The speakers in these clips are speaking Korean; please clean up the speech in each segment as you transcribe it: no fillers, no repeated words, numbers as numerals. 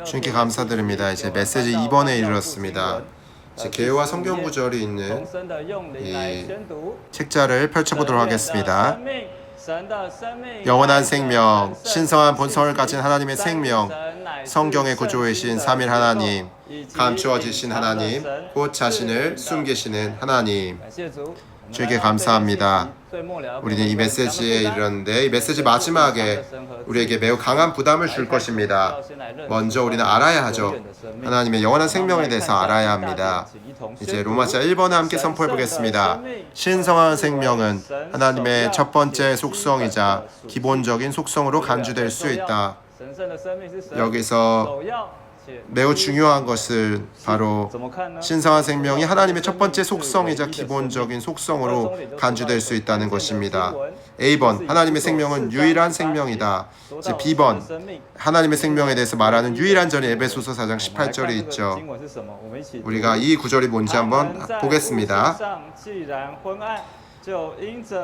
주님께 감사드립니다. 이제 메시지 2번에 이르렀습니다. 이제 개요와 성경 구절이 있는 이 책자를 펼쳐보도록 하겠습니다. 영원한 생명, 신성한 본성을 가진 하나님의 생명, 성경의 구조이신 삼일 하나님, 감추어지신 하나님, 곧 자신을 숨기시는 하나님. 주에게 감사합니다. 우리는 이 메시지에 이르렀는데 이 메시지 마지막에 우리에게 매우 강한 부담을 줄 것입니다. 먼저 우리는 알아야 하죠. 하나님의 영원한 생명에 대해서 알아야 합니다. 이제 로마서 1번에 함께 선포해 보겠습니다. 신성한 생명은 하나님의 첫 번째 속성이자 기본적인 속성으로 간주될 수 있다. 여기서 매우 중요한 것은 바로 신성한 생명이 하나님의 첫 번째 속성이자 기본적인 속성으로 간주될 수 있다는 것입니다. A번, 하나님의 생명은 유일한 생명이다. 이제 B번, 하나님의 생명에 대해서 말하는 유일한 절이 에베소서 4장 18절에 있죠. 우리가 이 구절이 뭔지 한번 보겠습니다.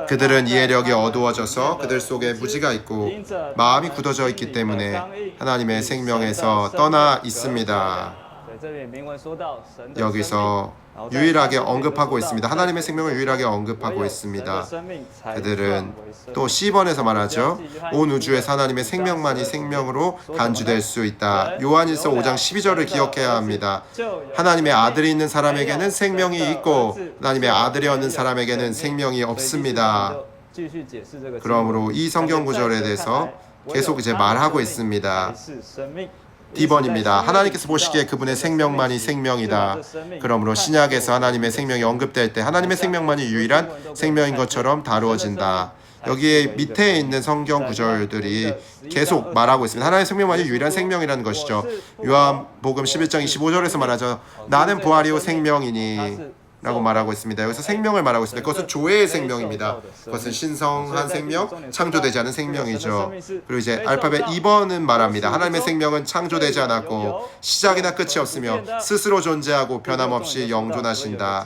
그들은 이해력이 어두워져서 그들 속에 무지가 있고 마음이 굳어져 있기 때문에 하나님의 생명에서 떠나 있습니다. 여기서 유일하게 언급하고 있습니다. 하나님의 생명을 유일하게 언급하고 있습니다. 그들은 또 C번에서 말하죠. 온 우주에서 하나님의 생명만이 생명으로 간주될 수 있다. 요한일서 5장 12절을 기억해야 합니다. 하나님의 아들이 있는 사람에게는 생명이 있고 하나님의 아들이 없는 사람에게는 생명이 없습니다. 그러므로 이 성경 구절에 대해서 계속 이제 말하고 있습니다. D번입니다. 하나님께서 보시기에 그분의 생명만이 생명이다. 그러므로 신약에서 하나님의 생명이 언급될 때 하나님의 생명만이 유일한 생명인 것처럼 다루어진다. 여기에 밑에 있는 성경 구절들이 계속 말하고 있습니다. 하나님의 생명만이 유일한 생명이라는 것이죠. 요한복음 11장 25절에서 말하죠. 나는 부활이요 생명이니 라고 말하고 있습니다. 여기서 생명을 말하고 있습니다. 그것은 조회의 생명입니다. 그것은 신성한 생명, 창조되지 않은 생명이죠. 그리고 이제 알파벳 2번은 말합니다. 하나님의 생명은 창조되지 않았고 시작이나 끝이 없으며 스스로 존재하고 변함없이 영존하신다.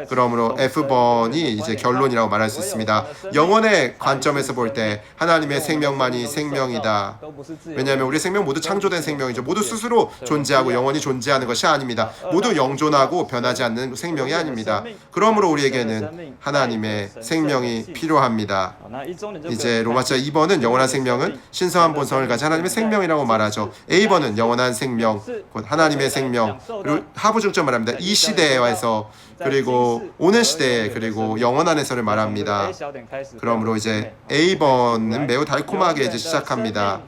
그러므로 F번이 이제 결론이라고 말할 수 있습니다. 영혼의 관점에서 볼 때 하나님의 생명만이 생명이다. 왜냐하면 우리의 생명 모두 창조된 생명이죠. 모두 스스로 존재하고 영원히 존재하는 것이 아닙니다. 모두 영존하고 변하지 않는 생명이 아닙니다. 그러므로 우리에게는 하나님의 생명이 필요합니다. 이제 로마서 2번은 영원한 생명은 신성한 본성을 가진 하나님의 생명이라고 말하죠. A번은 영원한 생명, 곧 하나님의 생명, 그리고 하부중점 말합니다. 이 시대에서 그리고 오는 시대에 그리고 영원한 해설을 말합니다. 그러므로 이제 A번은 매우 달콤하게 이제 시작합니다.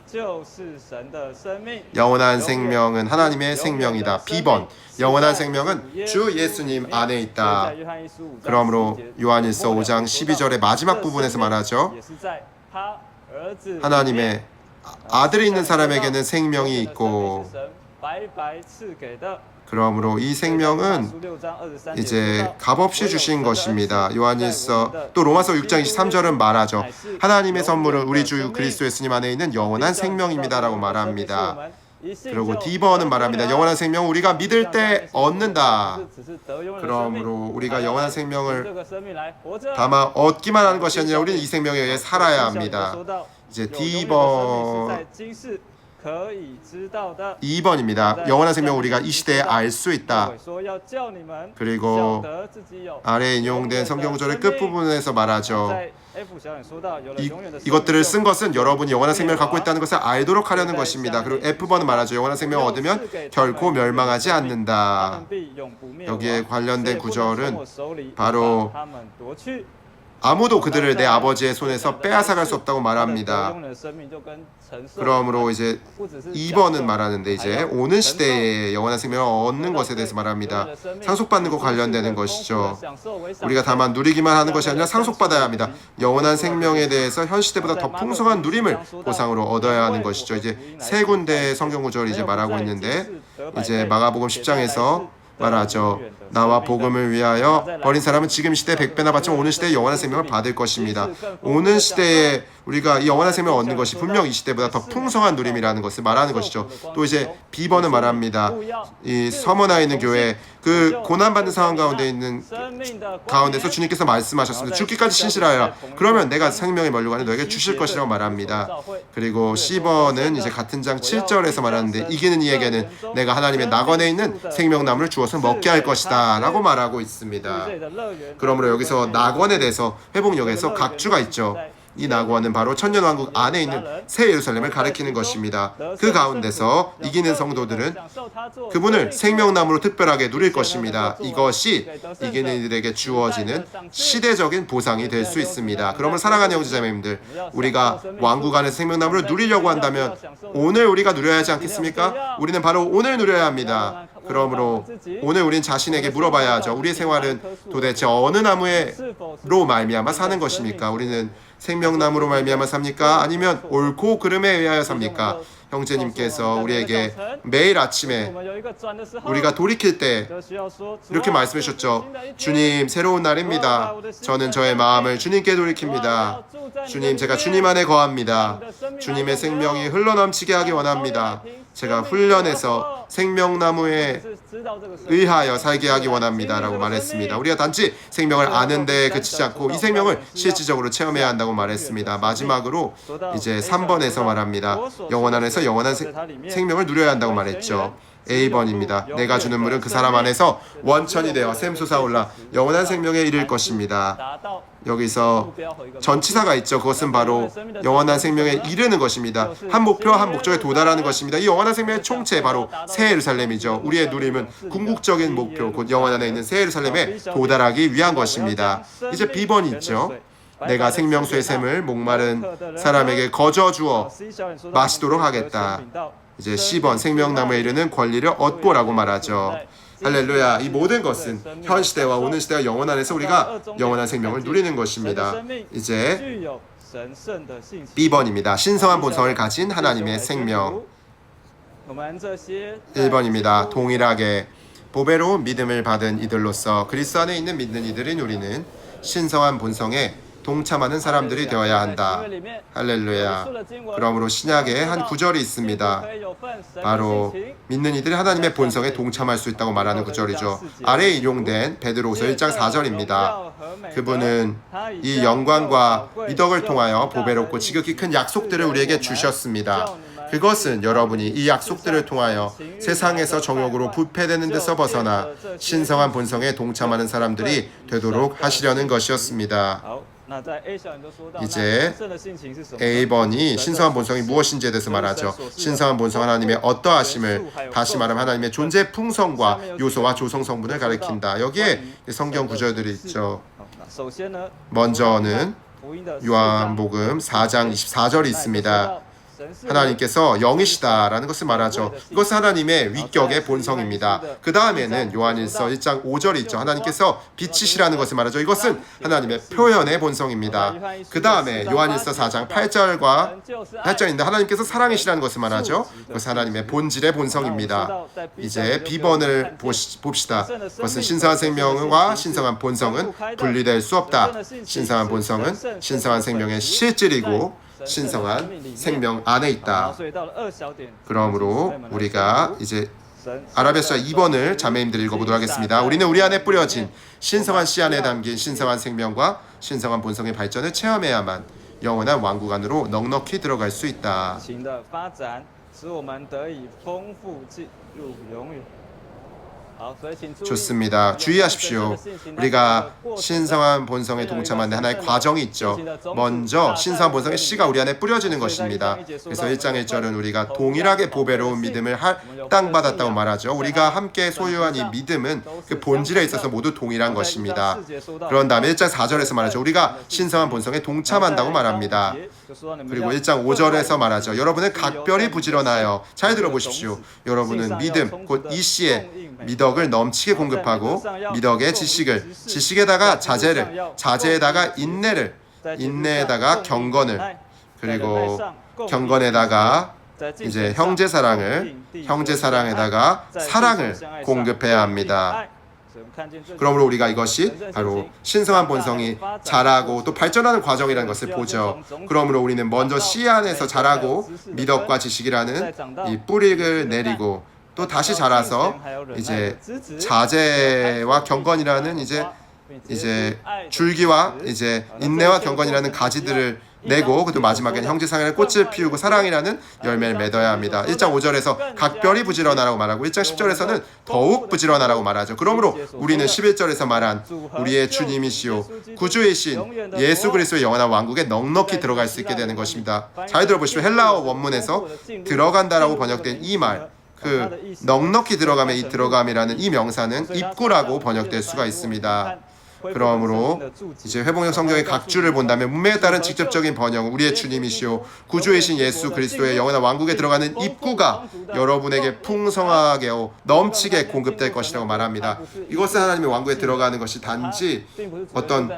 영원한 생명은 하나님의 생명이다. B번, 영원한 생명은 주 예수님 안에 있다. 그러므로 요한일서 5장 12절의 마지막 부분에서 말하죠. 하나님의 아들이 있는 사람에게는 생명이 있고 그러므로 이 생명은 이제 값없이 주신 것입니다. 요한일서 또 로마서 6장 23절은 말하죠. 하나님의 선물은 우리 주 그리스도 예수님 안에 있는 영원한 생명입니다 라고 말합니다. 그리고 D번은 말합니다. 영원한 생명은 우리가 믿을 때 얻는다. 그러므로 우리가 영원한 생명을 다만 얻기만 하는 것이 아니라 우리는 이 생명에 의해 살아야 합니다. 이제 D번 2번입니다. 영원한 생명을 우리가 이 시대에 알 수 있다. 그리고 아래에 인용된 성경 구절의 끝부분에서 말하죠. 이것들을 쓴 것은 여러분이 영원한 생명을 갖고 있다는 것을 알도록 하려는 것입니다. 그리고 F번은 말하죠. 영원한 생명을 얻으면 결코 멸망하지 않는다. 여기에 관련된 구절은 바로 아무도 그들을 내 아버지의 손에서 빼앗아갈 수 없다고 말합니다. 그러므로 이제 2번은 말하는데 이제 오는 시대에 영원한 생명을 얻는 것에 대해서 말합니다. 상속받는 것 관련되는 것이죠. 우리가 다만 누리기만 하는 것이 아니라 상속받아야 합니다. 영원한 생명에 대해서 현 시대보다 더 풍성한 누림을 보상으로 얻어야 하는 것이죠. 이제 세 군데의 성경 구절이 이제 말하고 있는데 이제 마가복음 10장에서 말하죠. 나와 복음을 위하여 버린 사람은 지금 시대에 100배나 받지만 오는 시대에 영원한 생명을 받을 것입니다. 오는 시대에 우리가 이 영원한 생명을 얻는 것이 분명 이 시대보다 더 풍성한 누림이라는 것을 말하는 것이죠. 또 이제 B번은 말합니다. 이 서머나에 있는 교회 그 고난받는 상황 가운데 있는 가운데서 주님께서 말씀하셨습니다. 죽기까지 신실하여라. 그러면 내가 생명의 면류관을 너에게 주실 것이라고 말합니다. 그리고 C번은 이제 같은 장 7절에서 말하는데 이기는 이에게는 내가 하나님의 낙원에 있는 생명나무를 주어서 먹게 할 것이다 라고 말하고 있습니다. 그러므로 여기서 낙원에 대해서 회복역에서 각주가 있죠. 이 낙원은 바로 천년왕국 안에 있는 새 예루살렘을 가리키는 것입니다. 그 가운데서 이기는 성도들은 그분을 생명나무로 특별하게 누릴 것입니다. 이것이 이기는 이들에게 주어지는 시대적인 보상이 될 수 있습니다. 그러면 사랑하는 형제자매님들, 우리가 왕국 안에서 생명나무를 누리려고 한다면 오늘 우리가 누려야 하지 않겠습니까? 우리는 바로 오늘 누려야 합니다. 그러므로 오늘 우린 자신에게 물어봐야 하죠. 우리의 생활은 도대체 어느 나무로 말미암아 사는 것입니까? 우리는 생명나무로 말미암아 삽니까? 아니면 옳고 그름에 의하여 삽니까? 형제님께서 우리에게 매일 아침에 우리가 돌이킬 때 이렇게 말씀해 주셨죠. 주님, 새로운 날입니다. 저는 저의 마음을 주님께 돌이킵니다. 주님, 제가 주님 안에 거합니다. 주님의 생명이 흘러넘치게 하기 원합니다. 제가 훈련해서 생명나무에 의하여 살게 하기 원합니다 라고 말했습니다. 우리가 단지 생명을 아는 데 그치지 않고 이 생명을 실질적으로 체험해야 한다고 말했습니다. 마지막으로 이제 3번에서 말합니다. 영원 안에서 영원한 생명을 누려야 한다고 말했죠. A번입니다. 내가 주는 물은 그 사람 안에서 원천이 되어 샘솟아올라 영원한 생명에 이를 것입니다. 여기서 전치사가 있죠. 그것은 바로 영원한 생명에 이르는 것입니다. 한 목표, 한 목적에 도달하는 것입니다. 이 영원한 생명의 총체 바로 새 예루살렘이죠. 우리의 누림은 궁극적인 목표, 곧 영원 안에 있는 새 예루살렘에 도달하기 위한 것입니다. 이제 B번이 있죠. 내가 생명수의 샘을 목마른 사람에게 거저 주어 마시도록 하겠다. 이제 C번 생명나무에 이르는 권리를 얻고라고 말하죠. 할렐루야. 이 모든 것은 현 시대와 오는 시대와 영원 안에서 우리가 영원한 생명을 누리는 것입니다. 이제 B번입니다. 신성한 본성을 가진 하나님의 생명. 1번입니다. 동일하게 보배로운 믿음을 받은 이들로서 그리스도 안에 있는 믿는 이들인 우리는 신성한 본성에 동참하는 사람들이 되어야 한다. 할렐루야. 그러므로 신약에 한 구절이 있습니다. 바로 믿는 이들이 하나님의 본성에 동참할 수 있다고 말하는 구절이죠. 아래에 인용된 베드로후서 1장 4절입니다. 그분은 이 영광과 미덕을 통하여 보배롭고 지극히 큰 약속들을 우리에게 주셨습니다. 그것은 여러분이 이 약속들을 통하여 세상에서 정욕으로 부패되는 데서 벗어나 신성한 본성에 동참하는 사람들이 되도록 하시려는 것이었습니다. 이제 A번이 신성한 본성이 무엇인지에 대해서 말하죠. 신성한 본성 하나님의 어떠하심을, 다시 말하면 하나님의 존재 풍성과 요소와 조성 성분을 가리킨다. 여기에 성경 구절들이 있죠. 먼저는 요한복음 4장 24절이 있습니다. 하나님께서 영이시다라는 것을 말하죠. 이것은 하나님의 위격의 본성입니다. 그 다음에는 요한일서 1장 5절이 있죠. 하나님께서 빛이시라는 것을 말하죠. 이것은 하나님의 표현의 본성입니다. 그 다음에 요한일서 4장 8절인데 하나님께서 사랑이시라는 것을 말하죠. 그것은 하나님의 본질의 본성입니다. 이제 B번을 봅시다. 그것은 신성한 생명과 신성한 본성은 분리될 수 없다. 신성한 본성은 신성한 생명의 실질이고 신성한 생명 안에 있다. 그러므로 우리가 이제 아라베스자 2번을 자매님들 읽어보도록 하겠습니다. 우리는 우리 안에 뿌려진 신성한 씨 안에 담긴 신성한 생명과 신성한 본성의 발전을 체험해야만 영원한 왕국 안으로 넉넉히 들어갈 수 있다. 좋습니다. 주의하십시오. 우리가 신성한 본성에 동참하는 하나의 과정이 있죠. 먼저 신성한 본성의 씨가 우리 안에 뿌려지는 것입니다. 그래서 1장 1절은 우리가 동일하게 보배로운 믿음을 할당받았다고 말하죠. 우리가 함께 소유한 이 믿음은 그 본질에 있어서 모두 동일한 것입니다. 그런 다음에 1장 4절에서 말하죠. 우리가 신성한 본성에 동참한다고 말합니다. 그리고 1장 5절에서 말하죠. 여러분은 각별히 부지런하여, 잘 들어보십시오. 여러분은 믿음, 곧 이 씨의 미덕을 넘치게 공급하고 미덕의 지식을, 지식에다가 자제를, 자제에다가 인내를, 인내에다가 경건을, 그리고 경건에다가 이제 형제 사랑을, 형제 사랑에다가 사랑을 공급해야 합니다. 그러므로 우리가 이것이 바로 신성한 본성이 자라고 또 발전하는 과정이라는 것을 보죠. 그러므로 우리는 먼저 씨 안에서 자라고 미덕과 지식이라는 이 뿌리를 내리고 또 다시 자라서 이제 자제와 경건이라는 이제 줄기와 이제 인내와 경건이라는 가지들을 내고 그리고 마지막에는 형제상에는 꽃을 피우고 사랑이라는 열매를 맺어야 합니다. 1장 5절에서 각별히 부지런하라고 말하고 1장 10절에서는 더욱 부지런하라고 말하죠. 그러므로 우리는 11절에서 말한 우리의 주님이시오 구주이신 예수 그리스도의 영원한 왕국에 넉넉히 들어갈 수 있게 되는 것입니다. 잘 들어보시면 헬라어 원문에서 들어간다라고 번역된 이 말, 그 넉넉히 들어가면 이 들어감이라는 이 명사는 입구라고 번역될 수가 있습니다. 그러므로 이제 회복력 성경의 각 줄을 본다면 문맥에 따른 직접적인 번역, 우리의 주님이시오 구주이신 예수 그리스도의 영원한 왕국에 들어가는 입구가 여러분에게 풍성하게 넘치게 공급될 것이라고 말합니다. 이것은 하나님의 왕국에 들어가는 것이 단지 어떤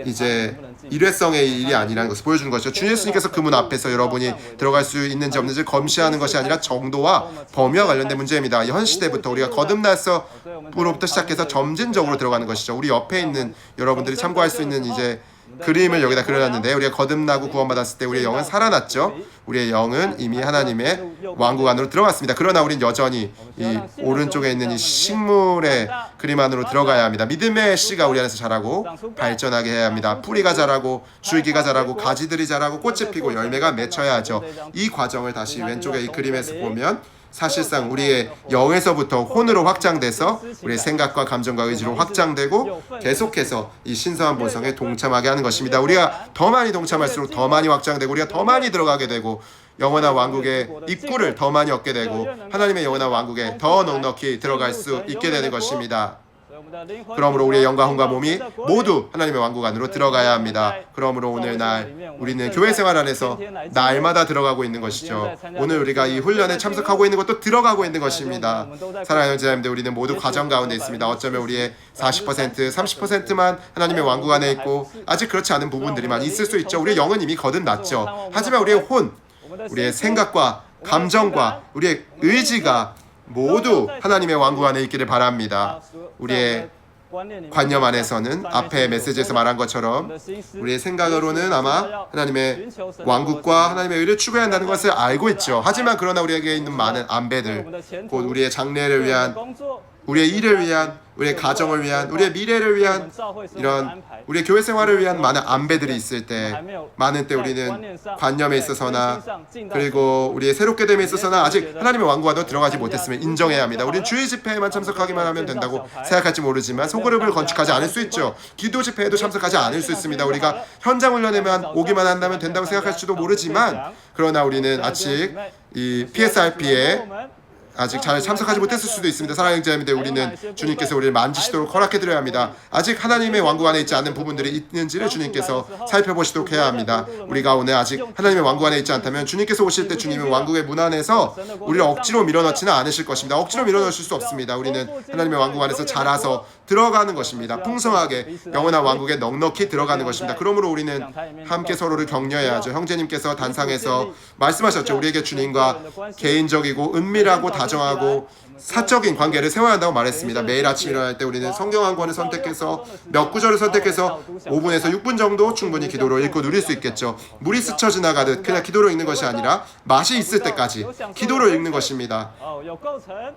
이제 일회성의 일이 아니라는 것을 보여주는 것이죠. 주 예수님께서 그 문 앞에서 여러분이 들어갈 수 있는지 없는지 검시하는 것이 아니라 정도와 범위와 관련된 문제입니다. 현 시대부터 우리가 거듭날서부터 시작해서 점진적으로 들어가는 것이죠. 우리 옆에 있는 여러분들이 참고할 수 있는 이제 그림을 여기다 그려놨는데, 우리가 거듭나고 구원받았을 때 우리의 영은 살아났죠. 우리의 영은 이미 하나님의 왕국 안으로 들어갔습니다. 그러나 우린 여전히 이 오른쪽에 있는 이 식물의 그림 안으로 들어가야 합니다. 믿음의 씨가 우리 안에서 자라고 발전하게 해야 합니다. 뿌리가 자라고 줄기가 자라고 가지들이 자라고 꽃이 피고 열매가 맺혀야 하죠. 이 과정을 다시 왼쪽에 이 그림에서 보면 사실상 우리의 영에서부터 혼으로 확장돼서 우리의 생각과 감정과 의지로 확장되고 계속해서 이 신성한 본성에 동참하게 하는 것입니다. 우리가 더 많이 동참할수록 더 많이 확장되고 우리가 더 많이 들어가게 되고 영원한 왕국의 입구를 더 많이 얻게 되고 하나님의 영원한 왕국에 더 넉넉히 들어갈 수 있게 되는 것입니다. 그러므로 우리의 영과 혼과 몸이 모두 하나님의 왕국 안으로 들어가야 합니다. 그러므로 오늘날 우리는 교회 생활 안에서 날마다 들어가고 있는 것이죠. 오늘 우리가 이 훈련에 참석하고 있는 것도 들어가고 있는 것입니다. 사랑하는 형제자매들, 우리는 모두 과정 가운데 있습니다. 어쩌면 우리의 40%, 30%만 하나님의 왕국 안에 있고 아직 그렇지 않은 부분들이만 있을 수 있죠. 우리의 영은 이미 거듭났죠. 하지만 우리의 혼, 우리의 생각과 감정과 우리의 의지가 모두 하나님의 왕국 안에 있기를 바랍니다. 우리의 관념 안에서는 앞에 메시지에서 말한 것처럼 우리의 생각으로는 아마 하나님의 왕국과 하나님의 의를 추구해야 한다는 것을 알고 있죠. 하지만 그러나 우리에게 있는 많은 안배들, 곧 우리의 장래를 위한, 우리의 일을 위한, 우리의 가정을 위한, 우리의 미래를 위한, 이런 우리의 교회 생활을 위한 많은 안배들이 있을 때, 많은 때 우리는 관념에 있어서나 그리고 우리의 새롭게 됨에 있어서나 아직 하나님의 왕국 안으로 들어가지 못했음을 인정해야 합니다. 우리는 주일 집회에만 참석하기만 하면 된다고 생각할지 모르지만 소그룹을 건축하지 않을 수 있죠. 기도 집회에도 참석하지 않을 수 있습니다. 우리가 현장 훈련에만 오기만 한다면 된다고 생각할지도 모르지만, 그러나 우리는 아직 이 PSRP에 아직 잘 참석하지 못했을 수도 있습니다. 사랑하는 형제자매들, 우리는 주님께서 우리를 만지시도록 허락해드려야 합니다. 아직 하나님의 왕국 안에 있지 않은 부분들이 있는지를 주님께서 살펴보시도록 해야 합니다. 우리가 오늘 아직 하나님의 왕국 안에 있지 않다면 주님께서 오실 때 주님의 왕국의 문 안에서 우리를 억지로 밀어넣지는 않으실 것입니다. 억지로 밀어넣으실 수 없습니다. 우리는 하나님의 왕국 안에서 자라서 들어가는 것입니다. 풍성하게 영원한 왕국에 넉넉히 들어가는 것입니다. 그러므로 우리는 함께 서로를 격려해야 하죠. 형제님께서 단상에서 말씀하셨죠. 우리에게 주님과 개인적이고 은밀하고 다정하고 사적인 관계를 세워야 한다고 말했습니다. 매일 아침 일어날 때 우리는 성경 한 권을 선택해서 몇 구절을 선택해서 5분에서 6분 정도 충분히 기도로 읽고 누릴 수 있겠죠. 물이 스쳐 지나가듯 그냥 기도로 읽는 것이 아니라 맛이 있을 때까지 기도로 읽는 것입니다.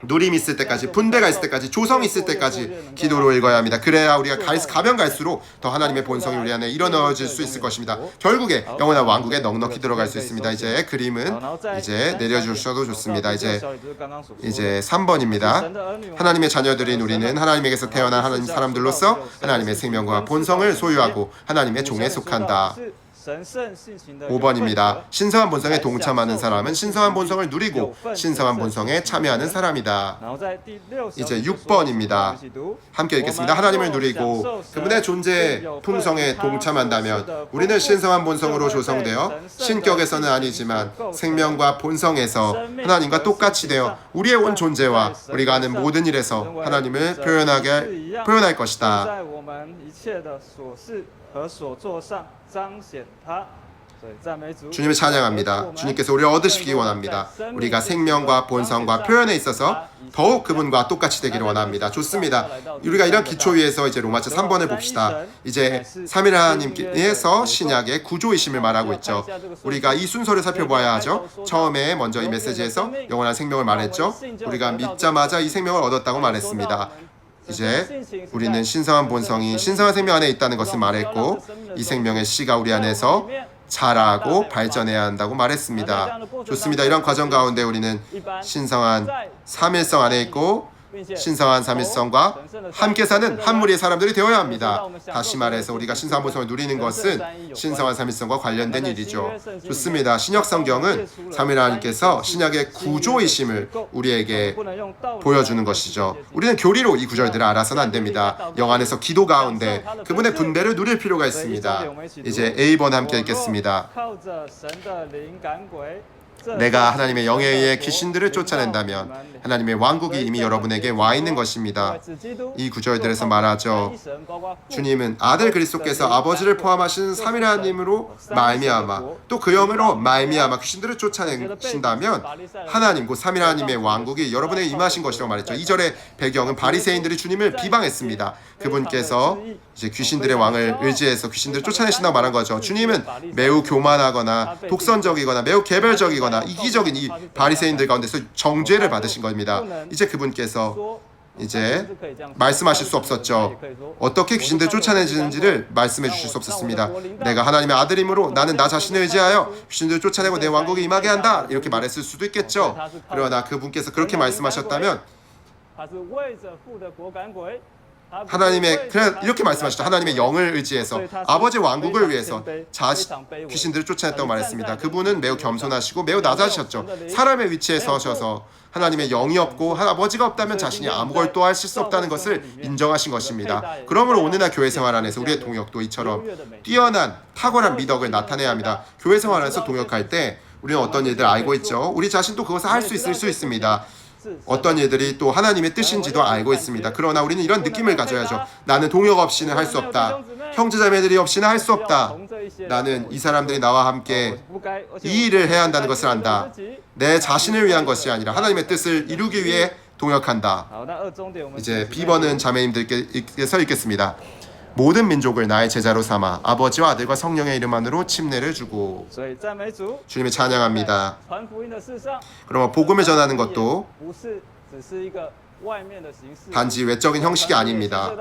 누림이 있을 때까지, 분배가 있을 때까지, 조성이 있을 때까지 기도로 읽어야 합니다. 그래야 우리가 가면 갈수록 더 하나님의 본성이 우리 안에 일어나질 수 있을 것입니다. 결국에 영원한 왕국에 넉넉히 들어갈 수 있습니다. 이제 그림은 이제 내려주셔도 좋습니다. 이제 3번입니다. 하나님의 자녀들인 우리는 하나님에게서 태어난 하나님 사람들로서 하나님의 생명과 본성을 소유하고 하나님의 종에 속한다. 5번입니다. 신성한 본성에 동참하는 사람은 신성한 본성을 누리고 신성한 본성에 참여하는 사람이다. 이제 6번입니다. 함께 읽겠습니다. 하나님을 누리고 그분의 존재 풍성에 동참한다면 우리는 신성한 본성으로 조성되어 신격에서는 아니지만 생명과 본성에서 하나님과 똑같이 되어 우리의 온 존재와 우리가 하는 모든 일에서 하나님을 표현할 것이다. 주님을 찬양합니다. 주님께서 우리를 얻으시기 원합니다. 우리가 생명과 본성과 표현에 있어서 더욱 그분과 똑같이 되기를 원합니다. 좋습니다. 우리가 이런 기초 위에서 이제 로마서 3번을 봅시다. 이제 삼위일 하나님께서 신약의 구조이심을 말하고 있죠. 우리가 이 순서를 살펴봐야 하죠. 처음에 먼저 이 메시지에서 영원한 생명을 말했죠. 우리가 믿자마자 이 생명을 얻었다고 말했습니다. 이제 우리는 신성한 본성이 신성한 생명 안에 있다는 것을 말했고, 이 생명의 씨가 우리 안에서 자라고 발전해야 한다고 말했습니다. 좋습니다. 이런 과정 가운데 우리는 신성한 삼일성 안에 있고 신성한 삼일성과 함께 사는 한 무리의 사람들이 되어야 합니다. 다시 말해서 우리가 신성한 본성을 누리는 것은 신성한 삼일성과 관련된 일이죠. 좋습니다. 신약 성경은 삼위일 하나님께서 신약의 구조이심을 우리에게 보여주는 것이죠. 우리는 교리로 이 구절들을 알아서는 안 됩니다. 영 안에서 기도 가운데 그분의 분배를 누릴 필요가 있습니다. 이제 A번 함께 읽겠습니다. 내가 하나님의 영에 의해 귀신들을 쫓아낸다면 하나님의 왕국이 이미 여러분에게 와 있는 것입니다. 이 구절들에서 말하죠. 주님은 아들 그리스도께서 아버지를 포함하신 삼위일 하나님으로 말미암아 또 그 영으로 말미암아 귀신들을 쫓아내신다면 하나님 곧 삼위일 하나님의 왕국이 여러분에게 임하신 것이라고 말했죠. 2절의 배경은 바리새인들이 주님을 비방했습니다. 그분께서 이제 귀신들의 왕을 의지해서 귀신들을 쫓아내신다고 말한 거죠. 주님은 매우 교만하거나 독선적이거나 매우 개별적이거나 이기적인 이 바리새인들 가운데서 정죄를 받으신 겁니다. 이제 그분께서 이제 말씀하실 수 없었죠. 어떻게 귀신들을 쫓아내지는지를 말씀해 주실 수 없었습니다. 내가 하나님의 아들이므로 나는 나 자신을 의지하여 귀신들을 쫓아내고 내 왕국에 임하게 한다, 이렇게 말했을 수도 있겠죠. 그러나 그분께서 그렇게 말씀하셨다면 하나님의 그냥 이렇게 말씀하셨죠. 하나님의 영을 의지해서 아버지 왕국을 위해서 귀신들을 쫓아냈다고 말했습니다. 그분은 매우 겸손하시고 매우 낮아지셨죠. 사람의 위치에 서셔서 하나님의 영이 없고 아버지가 없다면 자신이 아무것도 하실 수 없다는 것을 인정하신 것입니다. 그러므로 오늘날 교회 생활 안에서 우리의 동역도 이처럼 뛰어난 탁월한 미덕을 나타내야 합니다. 교회 생활 안에서 동역할 때 우리는 어떤 일들 알고 있죠. 우리 자신도 그것을 할 수 있을 수 있습니다. 어떤 일들이 또 하나님의 뜻인지도 알고 있습니다. 그러나 우리는 이런 느낌을 가져야죠. 나는 동역 없이는 할 수 없다. 형제자매들이 없이는 할 수 없다. 나는 이 사람들이 나와 함께 이 일을 해야 한다는 것을 안다. 내 자신을 위한 것이 아니라 하나님의 뜻을 이루기 위해 동역한다. 이제 B번은 자매님들께서 읽겠습니다. 모든 민족을 나의 제자로 삼아 아버지와 아들과 성령의 이름 안으로 침례를 주고. 주님을 찬양합니다. 그러면 복음을 전하는 것도 단지 외적인 형식이 아닙니다.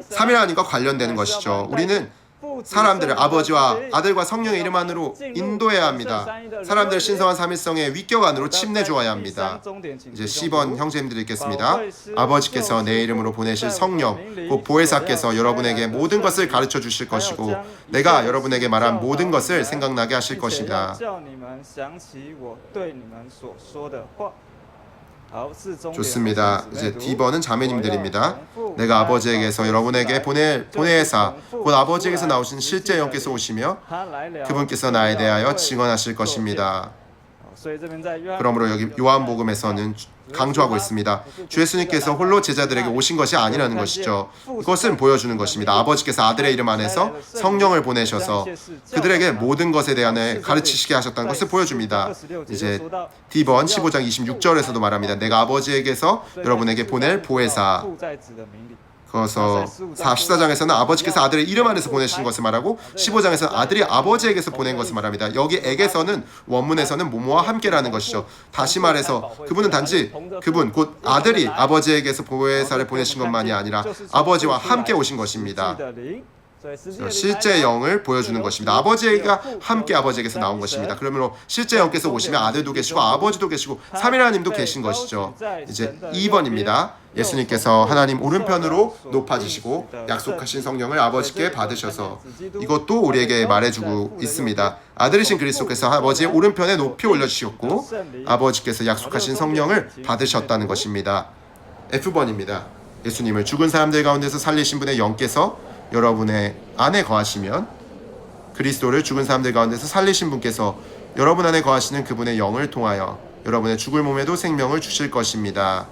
삼위일 하나님과 관련되는 것이죠. 우리는 사람들을 아버지와 아들과 성령의 이름 안으로 인도해야 합니다. 사람들을 신성한 삼일성의 위격 안으로 침례 주어야 합니다. 이제 C번 형제님들 읽겠습니다. 아버지께서 내 이름으로 보내실 성령 곧 보혜사께서 여러분에게 모든 것을 가르쳐 주실 것이고 내가 여러분에게 말한 모든 것을 생각나게 하실 것이다. 좋습니다. 이제 D번은 자매님들입니다. 내가 아버지에게서 여러분에게 보낼 보혜사 곧 아버지에게서 나오신 실제 영께서 오시며 그분께서 나에 대하여 증언하실 것입니다. 그러므로 여기 요한복음에서는 강조하고 있습니다. 주 예수님께서 홀로 제자들에게 오신 것이 아니라는 것이죠. 이것은 보여주는 것입니다. 아버지께서 아들의 이름 안에서 성령을 보내셔서 그들에게 모든 것에 대한 가르치시게 하셨다는 것을 보여줍니다. 이제 D번 15장 26절에서도 말합니다. 내가 아버지에게서 여러분에게 보낼 보혜사. 그래서 14장에서는 아버지께서 아들의 이름 안에서 보내신 것을 말하고 15장에서는 아들이 아버지에게서 보낸 것을 말합니다. 여기 에게서는 원문에서는 모모와 함께라는 것이죠. 다시 말해서 그분은 단지 그분 곧 아들이 아버지에게서 보혜사를 보내신 것만이 아니라 아버지와 함께 오신 것입니다. 실제 영을 보여주는 것입니다. 아버지가 함께 아버지에게서 나온 것입니다. 그러므로 실제 영께서 오시면 아들도 계시고 아버지도 계시고 삼위일 하나님도 계신 것이죠. 이제 2번입니다. 예수님께서 하나님 오른편으로 높아지시고 약속하신 성령을 아버지께 받으셔서 이것도 우리에게 말해주고 있습니다. 아들이신 그리스도께서 아버지의 오른편에 높이 올려주셨고 아버지께서 약속하신 성령을 받으셨다는 것입니다. F번입니다. 예수님을 죽은 사람들 가운데서 살리신 분의 영께서 여러분의 안에 거하시면 그리스도를 죽은 사람들 가운데서 살리신 분께서 여러분 안에 거하시는 그분의 영을 통하여 여러분의 죽을 몸에도 생명을 주실 것입니다.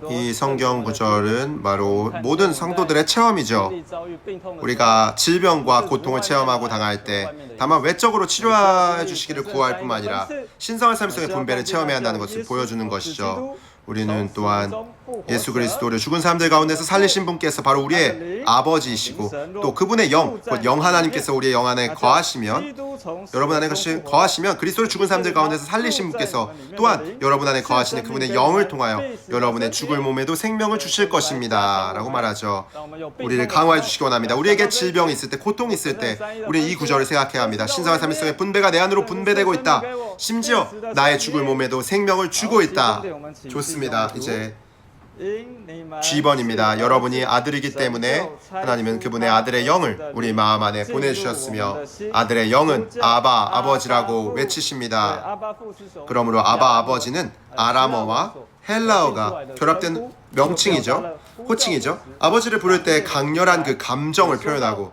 이 성경 구절은 바로 모든 성도들의 체험이죠. 우리가 질병과 고통을 체험하고 당할 때 다만 외적으로 치료해 주시기를 구할 뿐만 아니라 신성한 삶 속의 분배를 체험해야 한다는 것을 보여주는 것이죠. 우리는 또한 예수 그리스도를 죽은 사람들 가운데서 살리신 분께서 바로 우리의 아버지이시고 또 그분의 영, 곧 영 하나님께서 우리의 영 안에 거하시면 여러분 안에 거하시면 그리스도를 죽은 사람들 가운데서 살리신 분께서 또한 여러분 안에 거하시는 그분의 영을 통하여 여러분의 죽을 몸에도 생명을 주실 것입니다 라고 말하죠. 우리를 강화해 주시기 원합니다. 우리에게 질병이 있을 때, 고통이 있을 때 우리 이 구절을 생각해야 합니다. 신성한 삶 속에 분배가 내 안으로 분배되고 있다. 심지어 나의 죽을 몸에도 생명을 주고 있다. 좋습니다. 이제 G번입니다. 여러분이 아들이기 때문에 하나님은 그분의 아들의 영을 우리 마음 안에 보내주셨으며 아들의 영은 아바, 아버지라고 외치십니다. 그러므로 아바, 아버지는 아람어와 헬라어가 결합된 명칭이죠. 호칭이죠. 아버지를 부를 때 강렬한 그 감정을 표현하고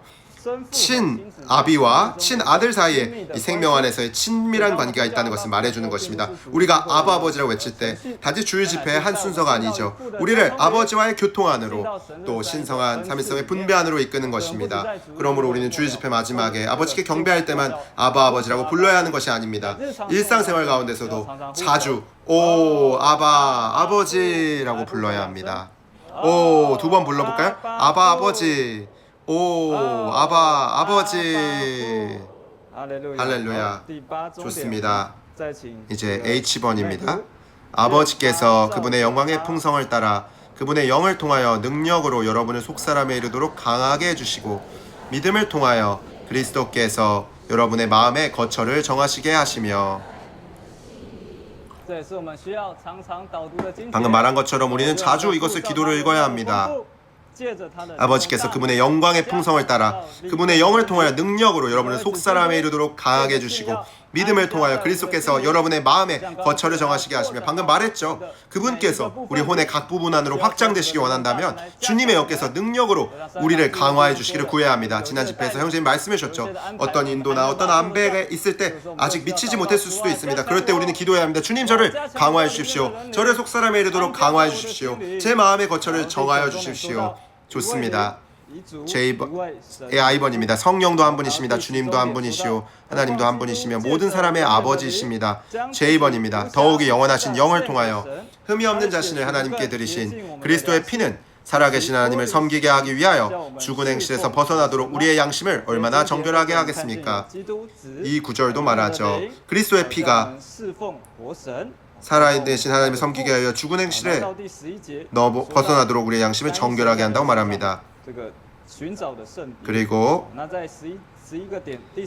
친아비와 친아들 사이에 이 생명 안에서의 친밀한 관계가 있다는 것을 말해주는 것입니다. 우리가 아바 아버지라고 외칠 때 단지 주일 집회의 한 순서가 아니죠. 우리를 아버지와의 교통 안으로 또 신성한 삼위성의 분배 안으로 이끄는 것입니다. 그러므로 우리는 주일 집회 마지막에 아버지께 경배할 때만 아바 아버지라고 불러야 하는 것이 아닙니다. 일상생활 가운데서도 자주 오 아바 아버지라고 불러야 합니다. 오, 2번 불러볼까요? 아바 아버지. 오, 아바, 아버지. 할렐루야. 좋습니다. 이제 H번입니다. 아버지께서 그분의 영광의 풍성을 따라 그분의 영을 통하여 능력으로 여러분을 속사람에 이르도록 강하게 해주시고 믿음을 통하여 그리스도께서 여러분의 마음의 거처를 정하시게 하시며 방금 말한 것처럼 우리는 자주 이것을 기도로 읽어야 합니다. 아버지께서 그분의 영광의 풍성을 따라 그분의 영을 통하여 능력으로 여러분을 속사람에 이르도록 강하게 해주시고 믿음을 통하여 그리스도께서 여러분의 마음에 거처를 정하시게 하시며 방금 말했죠. 그분께서 우리 혼의 각 부분 안으로 확장되시기 원한다면 주님의 영께서 능력으로 우리를 강화해 주시기를 구해야 합니다. 지난 집회에서 형제님 말씀해 주셨죠. 어떤 인도나 어떤 안배가 있을 때 아직 미치지 못했을 수도 있습니다. 그럴 때 우리는 기도해야 합니다. 주님 저를 강화해 주십시오. 저를 속사람에 이르도록 강화해 주십시오. 제 마음의 거처를 정하여 주십시오. 좋습니다. I번입니다. 성령도 한 분이십니다. 주님도 한 분이시오. 하나님도 한 분이시며 모든 사람의 아버지이십니다. J번입니다. 더욱이 영원하신 영을 통하여 흠이 없는 자신을 하나님께 드리신 그리스도의 피는 살아계신 하나님을 섬기게 하기 위하여 죽은 행실에서 벗어나도록 우리의 양심을 얼마나 정결하게 하겠습니까? 이 구절도 말하죠. 그리스도의 피가 살아계신 하나님을 섬기게 하여 죽은 행실에 벗어나도록 우리의 양심을 정결하게 한다고 말합니다. 그리고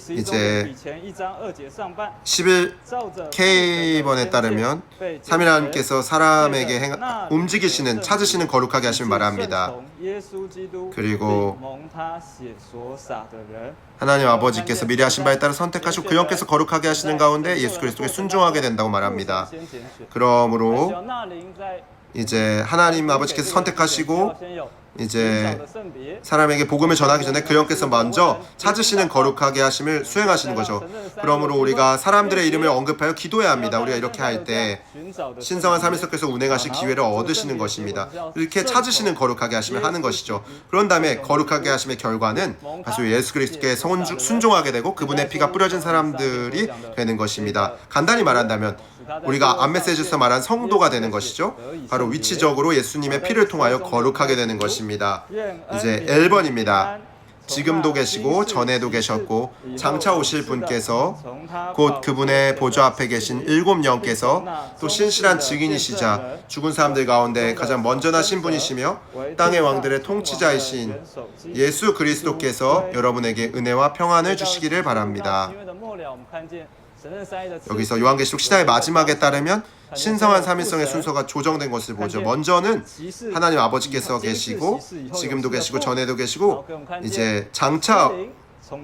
이제 11K번에 따르면 3일 하나님께서 사람에게 움직이시는 찾으시는 거룩하게 하심을 말합니다. 그리고 하나님 아버지께서 미리 하신 바에 따라 선택하시고 그 영께서 거룩하게 하시는 가운데 예수 그리스도에 순종하게 된다고 말합니다. 그러므로 이제 하나님 아버지께서 선택하시고 이제 사람에게 복음을 전하기 전에 그 영께서 먼저 찾으시는 거룩하게 하심을 수행하시는 거죠. 그러므로 우리가 사람들의 이름을 언급하여 기도해야 합니다. 우리가 이렇게 할 때 신성한 삼위성께서 운행하실 기회를 얻으시는 것입니다. 이렇게 찾으시는 거룩하게 하심을 하는 것이죠. 그런 다음에 거룩하게 하심의 결과는 바로 예수 그리스도께 순종하게 되고 그분의 피가 뿌려진 사람들이 되는 것입니다. 간단히 말한다면 우리가 암메시지에서 말한 성도가 되는 것이죠. 바로 위치적으로 예수님의 피를 통하여 거룩하게 되는 것입니다. 이제 L번입니다. 지금도 계시고 전에도 계셨고 장차 오실 분께서 곧 그분의 보좌 앞에 계신 7 영께서 또 신실한 증인이시자 죽은 사람들 가운데 가장 먼저 나신 분이시며 땅의 왕들의 통치자이신 예수 그리스도께서 여러분에게 은혜와 평안을 주시기를 바랍니다. 여기서 요한계시록 신화의 마지막에 따르면 신성한 삼위성의 순서가 조정된 것을 보죠. 먼저는 하나님 아버지께서 계시고 지금도 계시고 전에도 계시고 이제 장차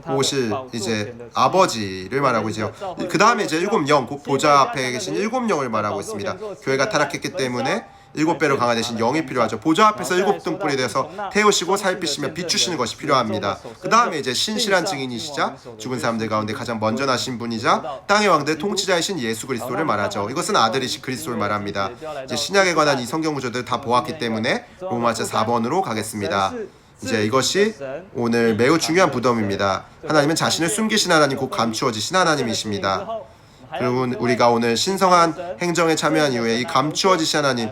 오실 이제 아버지를 말하고 있죠. 그 다음에 이제 7 영, 곧 보좌 앞에 계신 7 영을 말하고 있습니다. 교회가 타락했기 때문에 7배로 강화되신 영이 필요하죠. 보좌 앞에서 7등불이 되어서 태우시고 살피시며 비추시는 것이 필요합니다. 그 다음에 이제 신실한 증인이시자 죽은 사람들 가운데 가장 먼저 나신 분이자 땅의 왕들 통치자이신 예수 그리스도를 말하죠. 이것은 아들이신 그리스도를 말합니다. 이제 신약에 관한 이 성경 구조들을 다 보았기 때문에 로마서 4번으로 가겠습니다. 이제 이것이 오늘 매우 중요한 부dom입니다. 하나님은 자신을 숨기신 하나님, 곧 감추어지신 하나님이십니다. 그리고 우리가 오늘 신성한 행정에 참여한 이후에 이 감추어지신 하나님,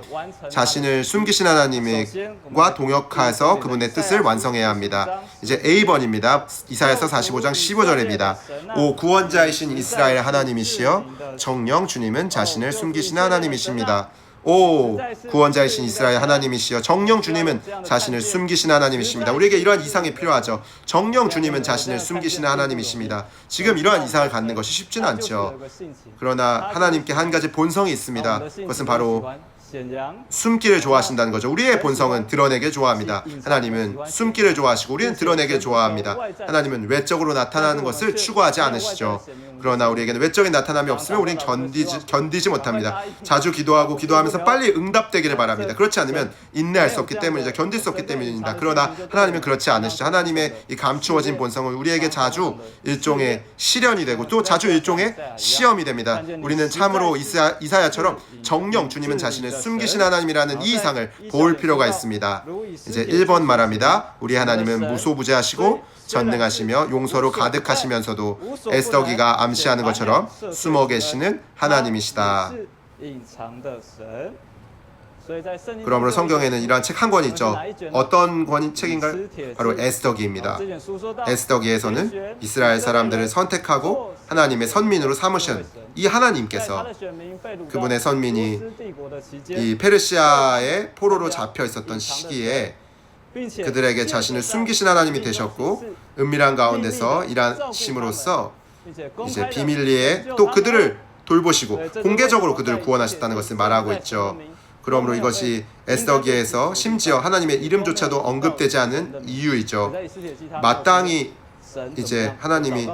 자신을 숨기신 하나님과 동역해서 그분의 뜻을 완성해야 합니다. 이제 A번입니다. 이사야서 45장 15절입니다. 오 구원자이신 이스라엘 하나님이시여 정령 주님은 자신을 숨기신 하나님이십니다. 오 구원자이신 이스라엘 하나님이시여 정령 주님은 자신을 숨기신 하나님이십니다. 우리에게 이러한 이상이 필요하죠. 정령 주님은 자신을 숨기신 하나님이십니다. 지금 이러한 이상을 갖는 것이 쉽지는 않죠. 그러나 하나님께 한 가지 본성이 있습니다. 그것은 바로 숨기를 좋아하신다는 거죠. 우리의 본성은 드러내게 좋아합니다. 하나님은 숨기를 좋아하시고 우리는 드러내게 좋아합니다. 하나님은 외적으로 나타나는 것을 추구하지 않으시죠. 그러나 우리에게는 외적인 나타남이 없으면 우리는 견디지 못합니다. 자주 기도하면서 빨리 응답되기를 바랍니다. 그렇지 않으면 인내할 수 없기 때문이죠. 견딜 수 없기 때문입니다. 그러나 하나님은 그렇지 않으시죠. 하나님의 이 감추어진 본성은 우리에게 자주 일종의 시련이 되고 또 자주 일종의 시험이 됩니다. 우리는 참으로 이사야처럼 정령 주님은 자신을 숨기신 하나님이라는 이 이상을 볼 필요가 있습니다. 이제 1번 말합니다. 우리 하나님은 무소부재하시고 전능하시며 용서로 가득하시면서도 에스더기가 암시하는 것처럼 숨어 계시는 하나님이시다. 그러므로 성경에는 이러한 책 한 권이 있죠. 어떤 책인가요? 바로 에스더기입니다. 에스더기에서는 이스라엘 사람들을 선택하고 하나님의 선민으로 삼으신 이 하나님께서 그분의 선민이 이 페르시아의 포로로 잡혀 있었던 시기에 그들에게 자신을 숨기신 하나님이 되셨고 은밀한 가운데서 일하심으로써 이제 비밀리에 또 그들을 돌보시고 공개적으로 그들을 구원하셨다는 것을 말하고 있죠. 그러므로 이것이 에스더기에서 심지어 하나님의 이름조차도 언급되지 않은 이유이죠. 마땅히 이제 하나님이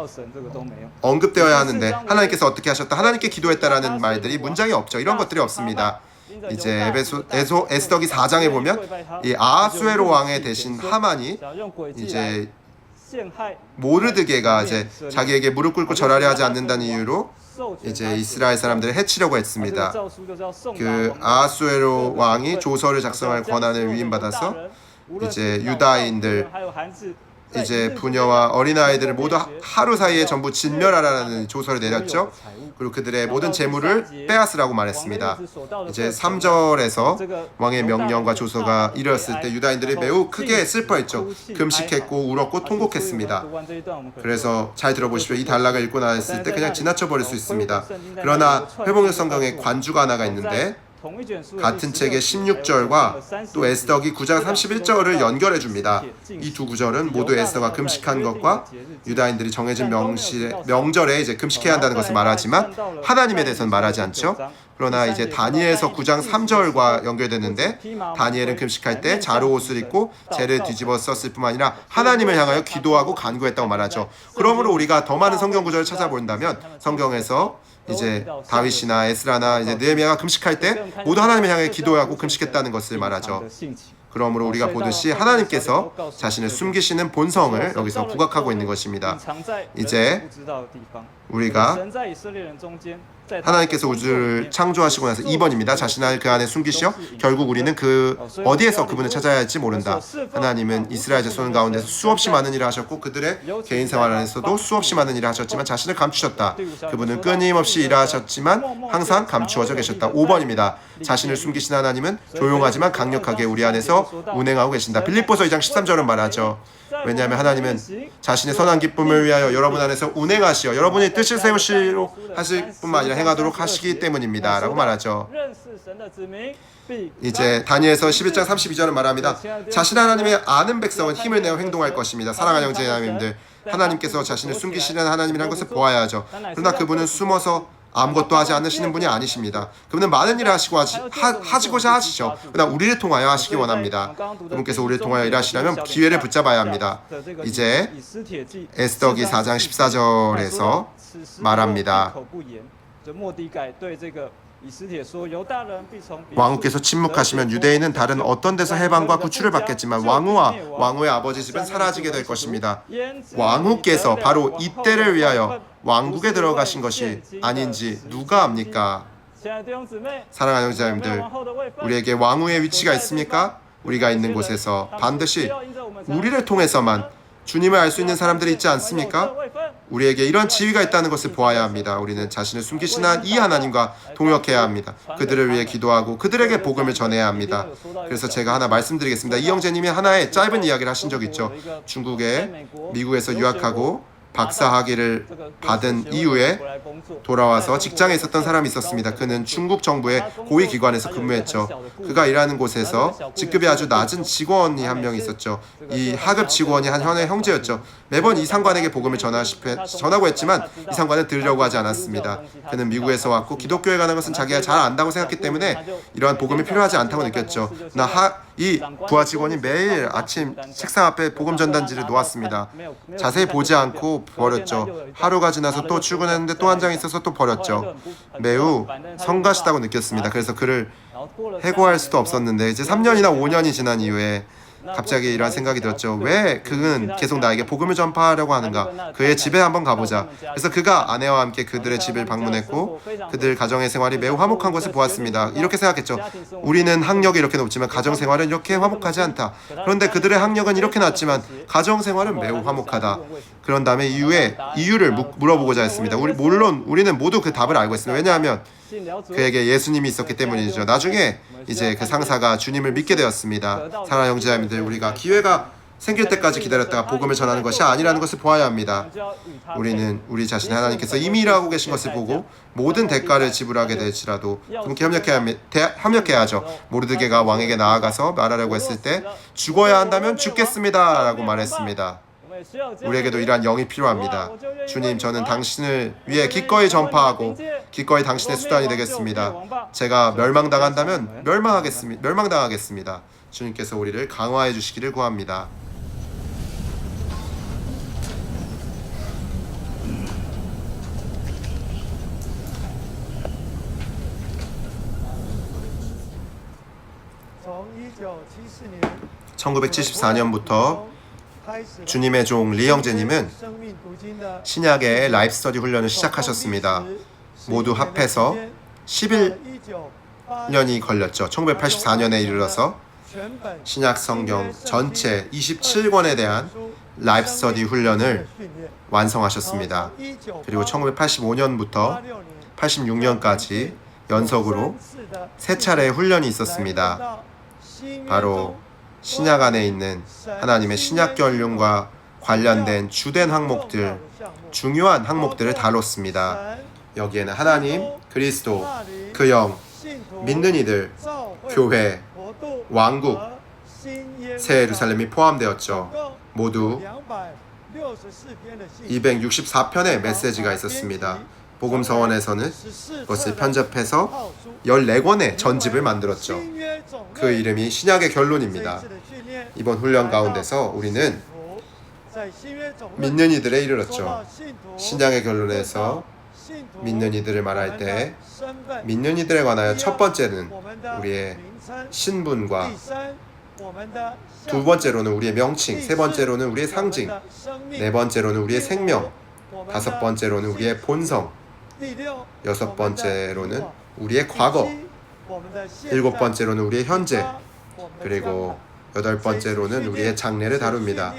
언급되어야 하는데 하나님께서 어떻게 하셨다, 하나님께 기도했다라는 말들이 문장이 없죠. 이런 것들이 없습니다. 이제 에스더기 4장에 보면 이 아하수에로 왕의 대신 하만이 이제 모르드게가 이제 자기에게 무릎 꿇고 절하려 하지 않는다는 이유로 이제 이스라엘 사람들을 해치려고 했습니다. 그 아하수에로 왕이 조서를 작성할 권한을 위임받아서 이제 유다인들 이제 부녀와 어린아이들을 모두 하루 사이에 전부 진멸하라는 조서를 내렸죠. 그리고 그들의 모든 재물을 빼앗으라고 말했습니다. 이제 3절에서 왕의 명령과 조서가 이르렀을 때 유다인들이 매우 크게 슬퍼했죠. 금식했고 울었고 통곡했습니다. 그래서 잘 들어보십시오. 이 단락을 읽고 나왔을 때 그냥 지나쳐 버릴 수 있습니다. 그러나 회복력 성경에 관주가 하나가 있는데 같은 책의 16절과 또 에스더기 9장 31절을 연결해 줍니다. 이 두 구절은 모두 에스더가 금식한 것과 유다인들이 정해진 명절에 이제 금식해야 한다는 것을 말하지만 하나님에 대해서는 말하지 않죠. 그러나 이제 다니엘서 9장 3절과 연결되는데 다니엘은 금식할 때 자루 옷을 입고 재를 뒤집어 썼을 뿐만 아니라 하나님을 향하여 기도하고 간구했다고 말하죠. 그러므로 우리가 더 많은 성경 구절을 찾아본다면 성경에서 이제 다윗이나 에스라나 이제 느헤미야가 금식할 때 모두 하나님을 향해 기도하고 금식했다는 것을 말하죠. 그러므로 우리가 보듯이 하나님께서 자신을 숨기시는 본성을 여기서 부각하고 있는 것입니다. 이제 우리가 하나님께서 우주를 창조하시고 나서 2번입니다. 자신을 그 안에 숨기시어 결국 우리는 그 어디에서 그분을 찾아야 할지 모른다. 하나님은 이스라엘 자손 가운데서 수없이 많은 일을 하셨고 그들의 개인 생활 안에서도 수없이 많은 일을 하셨지만 자신을 감추셨다. 그분은 끊임없이 일하셨지만 항상 감추어져 계셨다. 5번입니다. 자신을 숨기신 하나님은 조용하지만 강력하게 우리 안에서 운행하고 계신다. 빌립보서 2장 13절은 말하죠. 왜냐하면 하나님은 자신의 선한 기쁨을 위하여 여러분 안에서 운행하시어 여러분이 뜻을 세우시로 하실 뿐만 아니라 행하도록 하시기 때문입니다 라고 말하죠. 이제 다니엘서 11장 32절은 말합니다. 자신 하나님의 아는 백성은 힘을 내어 행동할 것입니다. 사랑하는 형제 자매님들, 하나님께서 자신을 숨기시는 하나님이라는 것을 보아야 하죠. 그러나 그분은 숨어서 아무것도 하지 않으시는 분이 아니십니다. 그분은 많은 일을 하시고자 하시죠. 그러나 우리를 통하여 하시기 원합니다. 그분께서 우리를 통하여 일하시려면 기회를 붙잡아야 합니다. 이제 에스더기 4장 14절에서 말합니다. 왕후께서 침묵하시면 유대인은 다른 어떤 데서 해방과 구출을 받겠지만 왕후와 왕후의 아버지 집은 사라지게 될 것입니다. 왕후께서 바로 이때를 위하여 왕국에 들어가신 것이 아닌지 누가 압니까? 사랑하는 형제자매들, 우리에게 왕후의 위치가 있습니까? 우리가 있는 곳에서 반드시 우리를 통해서만 주님을 알 수 있는 사람들이 있지 않습니까? 우리에게 이런 지위가 있다는 것을 보아야 합니다. 우리는 자신을 숨기신 이 하나님과 동역해야 합니다. 그들을 위해 기도하고 그들에게 복음을 전해야 합니다. 그래서 제가 하나 말씀드리겠습니다. 이 형제님이 하나의 짧은 이야기를 하신 적 있죠. 중국에 미국에서 유학하고 박사 학위를 받은 이후에 돌아와서 직장에 있었던 사람이 있었습니다. 그는 중국 정부의 고위 기관에서 근무했죠. 그가 일하는 곳에서 직급이 아주 낮은 직원이 한 명 있었죠. 이 하급 직원이 한 현의 형제였죠. 매번 이 상관에게 복음을 전하고 했지만 이 상관은 들으려고 하지 않았습니다. 그는 미국에서 왔고 기독교에 관한 것은 자기가 잘 안다고 생각했기 때문에 이러한 복음이 필요하지 않다고 느꼈죠. 이 부하 직원이 매일 아침 책상 앞에 복음 전단지를 놓았습니다. 자세히 보지 않고 버렸죠. 하루가 지나서 또 출근했는데 또 한 장이 있어서 또 버렸죠. 매우 성가시다고 느꼈습니다. 그래서 그를 해고할 수도 없었는데 이제 3년이나 5년이 지난 이후에 갑자기 이런 생각이 들었죠. 왜 그는 계속 나에게 복음을 전파하려고 하는가? 그의 집에 한번 가보자. 그래서 그가 아내와 함께 그들의 집을 방문했고 그들 가정의 생활이 매우 화목한 것을 보았습니다. 이렇게 생각했죠. 우리는 학력이 이렇게 높지만 가정생활은 이렇게 화목하지 않다. 그런데 그들의 학력은 이렇게 낮지만 가정생활은 매우 화목하다. 그런 다음에 이유를 물어보고자 했습니다. 물론 우리는 모두 그 답을 알고 있습니다. 왜냐하면 그에게 예수님이 있었기 때문이죠. 나중에 이제 그 상사가 주님을 믿게 되었습니다. 사랑하는 형제자매들, 우리가 기회가 생길 때까지 기다렸다가 복음을 전하는 것이 아니라는 것을 보아야 합니다. 우리는 우리 자신의 하나님께서 이미 일하고 계신 것을 보고 모든 대가를 지불하게 될지라도 그분께 협력해야 하죠. 모르드게가 왕에게 나아가서 말하려고 했을 때 죽어야 한다면 죽겠습니다 라고 말했습니다. 우리에게도 이러한 영이 필요합니다. 주님, 저는 당신을 위해 기꺼이 전파하고 기꺼이 당신의 수단이 되겠습니다. 제가 멸망당한다면 멸망당하겠습니다. 주님께서 우리를 강화해 주시기를 구합니다. (1974년부터) 주님의 종 리 형제님은 신약의 라이프 스터디 훈련을 시작하셨습니다. 모두 합해서 11년이 걸렸죠. 1984년에 이르러서 신약 성경 전체 27권에 대한 라이프 스터디 훈련을 완성하셨습니다. 그리고 1985년부터 86년까지 연속으로 3차례의 훈련이 있었습니다. 바로 신약 안에 있는 하나님의 신약 결론과 관련된 주된 항목들, 중요한 항목들을 다뤘습니다. 여기에는 하나님, 그리스도, 그 영, 믿는 이들, 교회, 왕국, 새 예루살렘이 포함되었죠. 모두 264편의 메시지가 있었습니다. 복음서원에서는 그것을 편집해서 14권의 전집을 만들었죠. 그 이름이 신약의 결론입니다. 이번 훈련 가운데서 우리는 믿는 이들에 이르렀죠. 신약의 결론에서 믿는 이들을 말할 때 믿는 이들에 관하여 첫 번째는 우리의 신분과 두 번째로는 우리의 명칭, 세 번째로는 우리의 상징, 네 번째로는 우리의 생명, 다섯 번째로는 우리의 본성, 여섯 번째로는 우리의 과거, 일곱 번째로는 우리의 현재, 그리고 여덟 번째로는 우리의 장래를 다룹니다.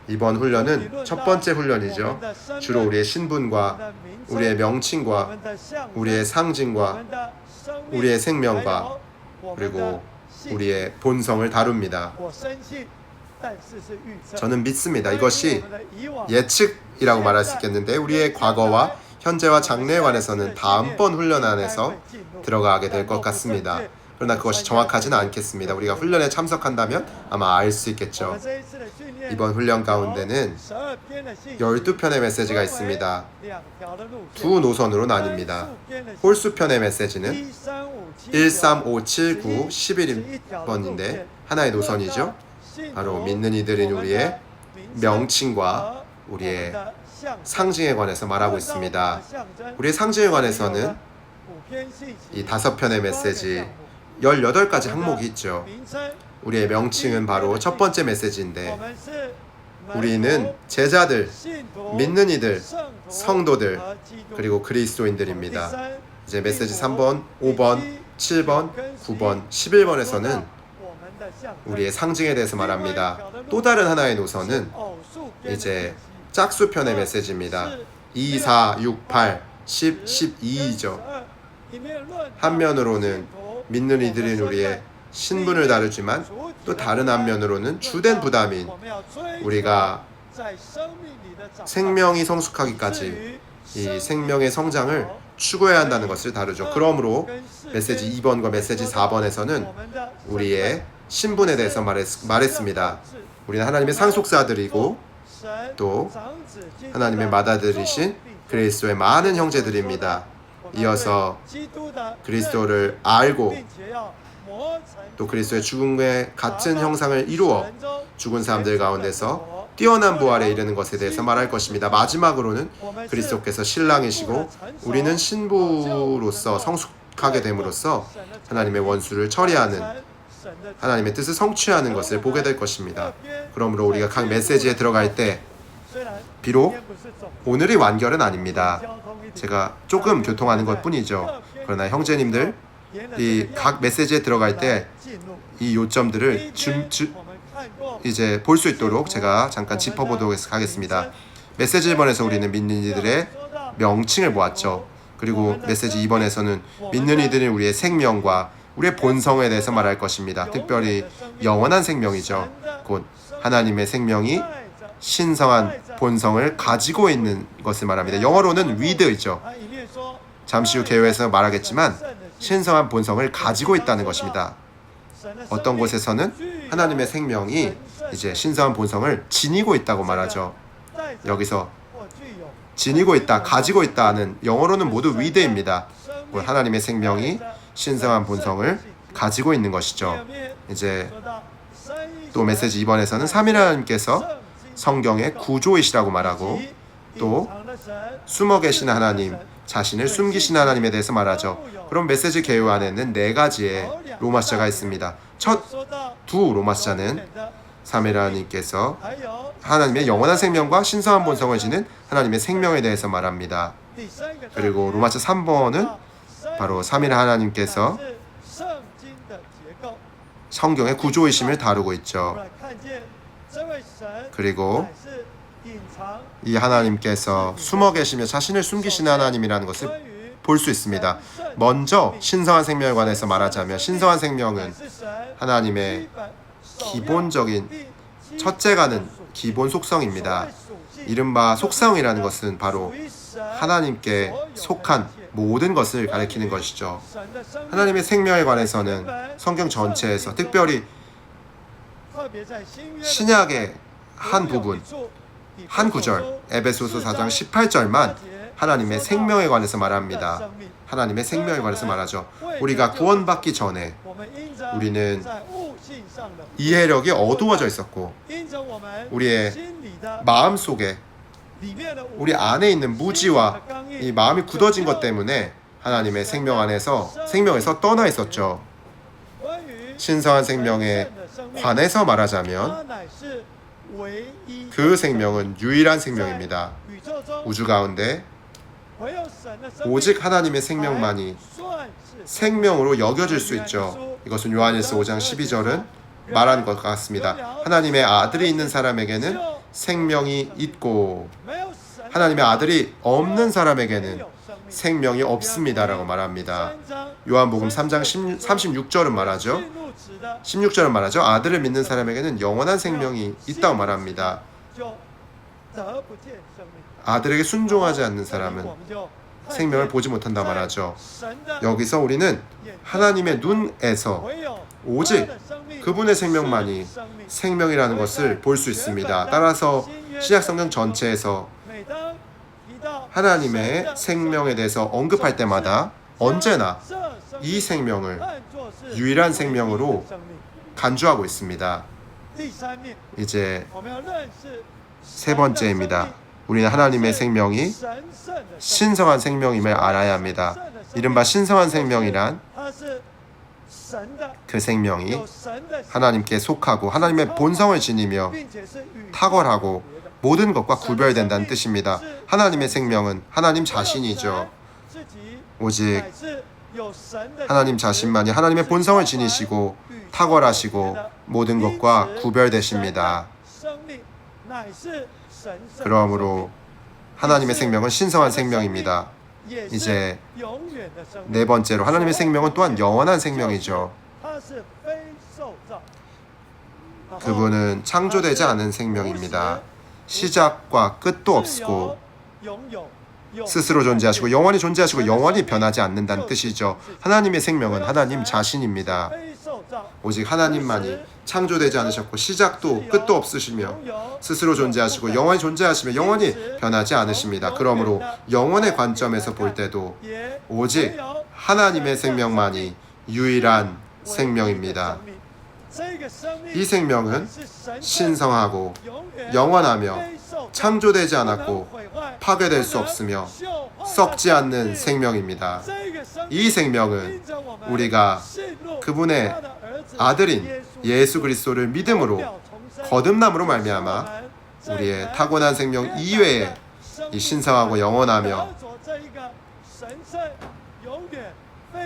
이번 훈련은 첫 번째 훈련이죠. 주로 우리의 신분과 우리의 명칭과 우리의 상징과 우리의 생명과 그리고 우리의 본성을 다룹니다. 저는 믿습니다. 이것이 예측이라고 말할 수 있겠는데 우리의 과거와 현재와 장래에 관해서는 다음번 훈련 안에서 들어가게 될 것 같습니다. 그러나 그것이 정확하지는 않겠습니다. 우리가 훈련에 참석한다면 아마 알 수 있겠죠. 이번 훈련 가운데는 12편의 메시지가 있습니다. 두 노선으로 나뉩니다. 홀수편의 메시지는 1, 3, 5, 7, 9, 11번인데 하나의 노선이죠. 바로 믿는 이들인 우리의 명칭과 우리의 상징에 관해서 말하고 있습니다. 우리의 상징에 관해서는 이 5편의 메시지 18가지 항목이 있죠. 우리의 명칭은 바로 첫 번째 메시지인데 우리는 제자들, 믿는 이들, 성도들, 그리고 그리스도인들입니다. 이제 메시지 3번, 5번, 7번, 9번, 11번에서는 우리의 상징에 대해서 말합니다. 또 다른 하나의 노선은 이제 짝수편의 메시지입니다. 2, 4, 6, 8, 10, 12이죠. 한 면으로는 믿는 이들인 우리의 신분을 다루지만 또 다른 한면으로는 주된 부담인 우리가 생명이 성숙하기까지 이 생명의 성장을 추구해야 한다는 것을 다루죠. 그러므로 메시지 2번과 메시지 4번에서는 우리의 신분에 대해서 말했습니다. 우리는 하나님의 상속자들이고 또 하나님의 맏아들이신 그리스도의 많은 형제들입니다. 이어서 그리스도를 알고 또 그리스도의 죽음의 같은 형상을 이루어 죽은 사람들 가운데서 뛰어난 부활에 이르는 것에 대해서 말할 것입니다. 마지막으로는 그리스도께서 신랑이시고 우리는 신부로서 성숙하게 됨으로써 하나님의 원수를 처리하는 하나님의 뜻을 성취하는 것을 보게 될 것입니다. 그러므로 우리가 각 메시지에 들어갈 때 비록 오늘이 완결은 아닙니다. 제가 조금 교통하는 것 뿐이죠. 그러나 형제님들 이 각 메시지에 들어갈 때 이 요점들을 이제 볼 수 있도록 제가 잠깐 짚어보도록 하겠습니다. 메시지 1번에서 우리는 믿는 이들의 명칭을 보았죠. 그리고 메시지 2번에서는 믿는 이들은 우리의 생명과 우리의 본성에 대해서 말할 것입니다. 특별히 영원한 생명이죠. 곧 하나님의 생명이 신성한 본성을 가지고 있는 것을 말합니다. 영어로는 with이죠. 잠시 후 개요에서 말하겠지만 신성한 본성을 가지고 있다는 것입니다. 어떤 곳에서는 하나님의 생명이 이제 신성한 본성을 지니고 있다고 말하죠. 여기서 지니고 있다, 가지고 있다는 영어로는 모두 with입니다. 하나님의 생명이 신성한 본성을 가지고 있는 것이죠. 이제 또 메시지 2번에서는 삼위일 하나님께서 성경의 구조이시라고 말하고 또 숨어 계신 하나님, 자신을 숨기신 하나님에 대해서 말하죠. 그럼 메시지 개요 안에는 4가지의 로마자가 있습니다. 첫 두 로마자는 삼위일 하나님께서 하나님의 영원한 생명과 신성한 본성을 지닌 하나님의 생명에 대해서 말합니다. 그리고 로마자 3번은 바로 삼위일 하나님께서 성경의 구조이심을 다루고 있죠. 그리고 이 하나님께서 숨어 계시며 자신을 숨기시는 하나님이라는 것을 볼 수 있습니다. 먼저 신성한 생명에 관해서 말하자면 신성한 생명은 하나님의 기본적인 첫째가는 기본 속성입니다. 이른바 속성이라는 것은 바로 하나님께 속한 모든 것을 가리키는 것이죠. 하나님의 생명에 관해서는 성경 전체에서 특별히 신약의 한 부분, 한 구절, 에베소서 4장 18절만 하나님의 생명에 관해서 말합니다. 하나님의 생명에 관해서 말하죠. 우리가 구원받기 전에 우리는 이해력이 어두워져 있었고 우리의 마음 속에 우리 안에 있는 무지와 이 마음이 굳어진 것 때문에 하나님의 생명에서 떠나 있었죠. 신성한 생명에 관해서 말하자면 그 생명은 유일한 생명입니다. 우주 가운데 오직 하나님의 생명만이 생명으로 여겨질 수 있죠. 이것은 요한일서 5장 12절은 말한 것 같습니다. 하나님의 아들이 있는 사람에게는 생명이 있고 하나님의 아들이 없는 사람에게는 생명이 없습니다라고 말합니다. 요한복음 3장 36절은 말하죠. 16절은 말하죠. 아들을 믿는 사람에게는 영원한 생명이 있다고 말합니다. 아들에게 순종하지 않는 사람은 생명을 보지 못한다 말하죠. 여기서 우리는 하나님의 눈에서 오직 그분의 생명만이 생명이라는 것을 볼 수 있습니다. 따라서 신약성경 전체에서 하나님의 생명에 대해서 언급할 때마다 언제나 이 생명을 유일한 생명으로 간주하고 있습니다. 이제 세 번째입니다. 우리는 하나님의 생명이 신성한 생명임을 알아야 합니다. 이른바 신성한 생명이란 그 생명이 하나님께 속하고 하나님의 본성을 지니며 탁월하고 모든 것과 구별된다는 뜻입니다. 하나님의 생명은 하나님 자신이죠. 오직 하나님 자신만이 하나님의 본성을 지니시고 탁월하시고 모든 것과 구별되십니다. 그러므로 하나님의 생명은 신성한 생명입니다. 이제 네 번째로 하나님의 생명은 또한 영원한 생명이죠. 그분은 창조되지 않은 생명입니다. 시작과 끝도 없고 스스로 존재하시고 영원히 존재하시고 영원히 변하지 않는다는 뜻이죠. 하나님의 생명은 하나님 자신입니다. 오직 하나님만이 창조되지 않으셨고 시작도 끝도 없으시며 스스로 존재하시고 영원히 존재하시며 영원히 변하지 않으십니다. 그러므로 영원의 관점에서 볼 때도 오직 하나님의 생명만이 유일한 생명입니다. 이 생명은 신성하고 영원하며 창조되지 않았고 파괴될 수 없으며 썩지 않는 생명입니다. 이 생명은 우리가 그분의 아들인 예수 그리스도를 믿음으로 거듭남으로 말미암아 우리의 타고난 생명 이외에 이 신성하고 영원하며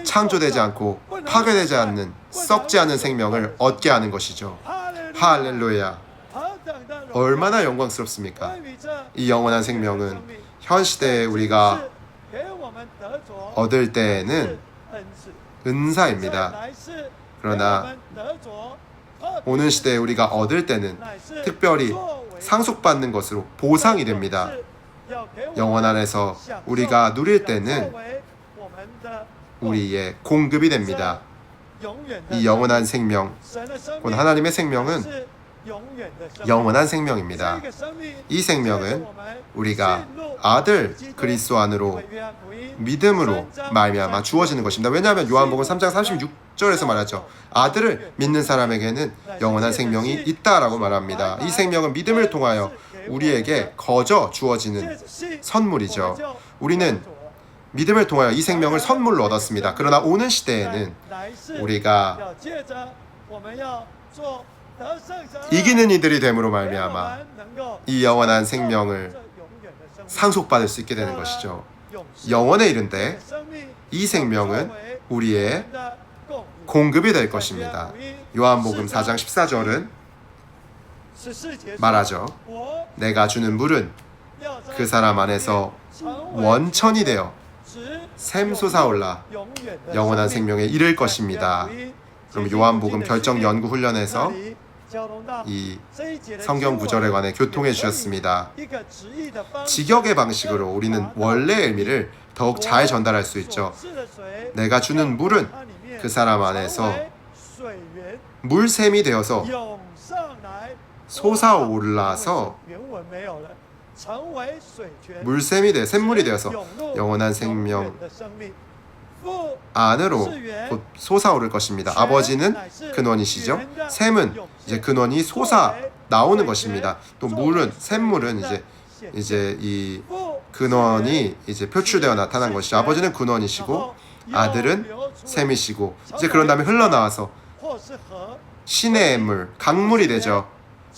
창조되지 않고 파괴되지 않는 썩지 않는 생명을 얻게 하는 것이죠. 할렐루야. 얼마나 영광스럽습니까? 이 영원한 생명은 현 시대에 우리가 얻을 때에는 은사입니다. 그러나 오는 시대에 우리가 얻을 때는 특별히 상속받는 것으로 보상이 됩니다. 영원 안에서 우리가 누릴 때는 우리의 공급이 됩니다. 이 영원한 생명, 곧 하나님의 생명은 영원한 생명입니다. 이 생명은 우리가 아들 그리스도 안으로 믿음으로 말미암아 주어지는 것입니다. 왜냐하면 요한복음 3장 36절에서 말하죠. 아들을 믿는 사람에게는 영원한 생명이 있다라고 말합니다. 이 생명은 믿음을 통하여 우리에게 거저 주어지는 선물이죠. 우리는 믿음을 통하여 이 생명을 선물로 얻었습니다. 그러나 오는 시대에는 우리가 이기는 이들이 됨으로 말미암아 이 영원한 생명을 상속받을 수 있게 되는 것이죠. 영원에 이른데 이 생명은 우리의 공급이 될 것입니다. 요한복음 4장 14절은 말하죠. 내가 주는 물은 그 사람 안에서 원천이 되어 샘솟아올라 영원한 생명에 이를 것입니다. 그럼 요한복음 결정 연구 훈련에서 이 성경 구절에 관해 교통해 주셨습니다. 직역의 방식으로 우리는 원래의 의미를 더욱 잘 전달할 수 있죠. 내가 주는 물은 그 사람 안에서 물샘이 되어서 솟아올라서 물샘이 돼 샘물이 되어서 영원한 생명 안으로 곧 솟아오를 것입니다. 아버지는 근원이시죠. 샘은 이제 근원이 솟아 나오는 것입니다. 또 물은 샘물은 이제 이 근원이 이제 표출되어 나타난 것이죠. 아버지는 근원이시고 아들은 샘이시고 이제 그런 다음에 흘러나와서 신의 물, 강물이 되죠.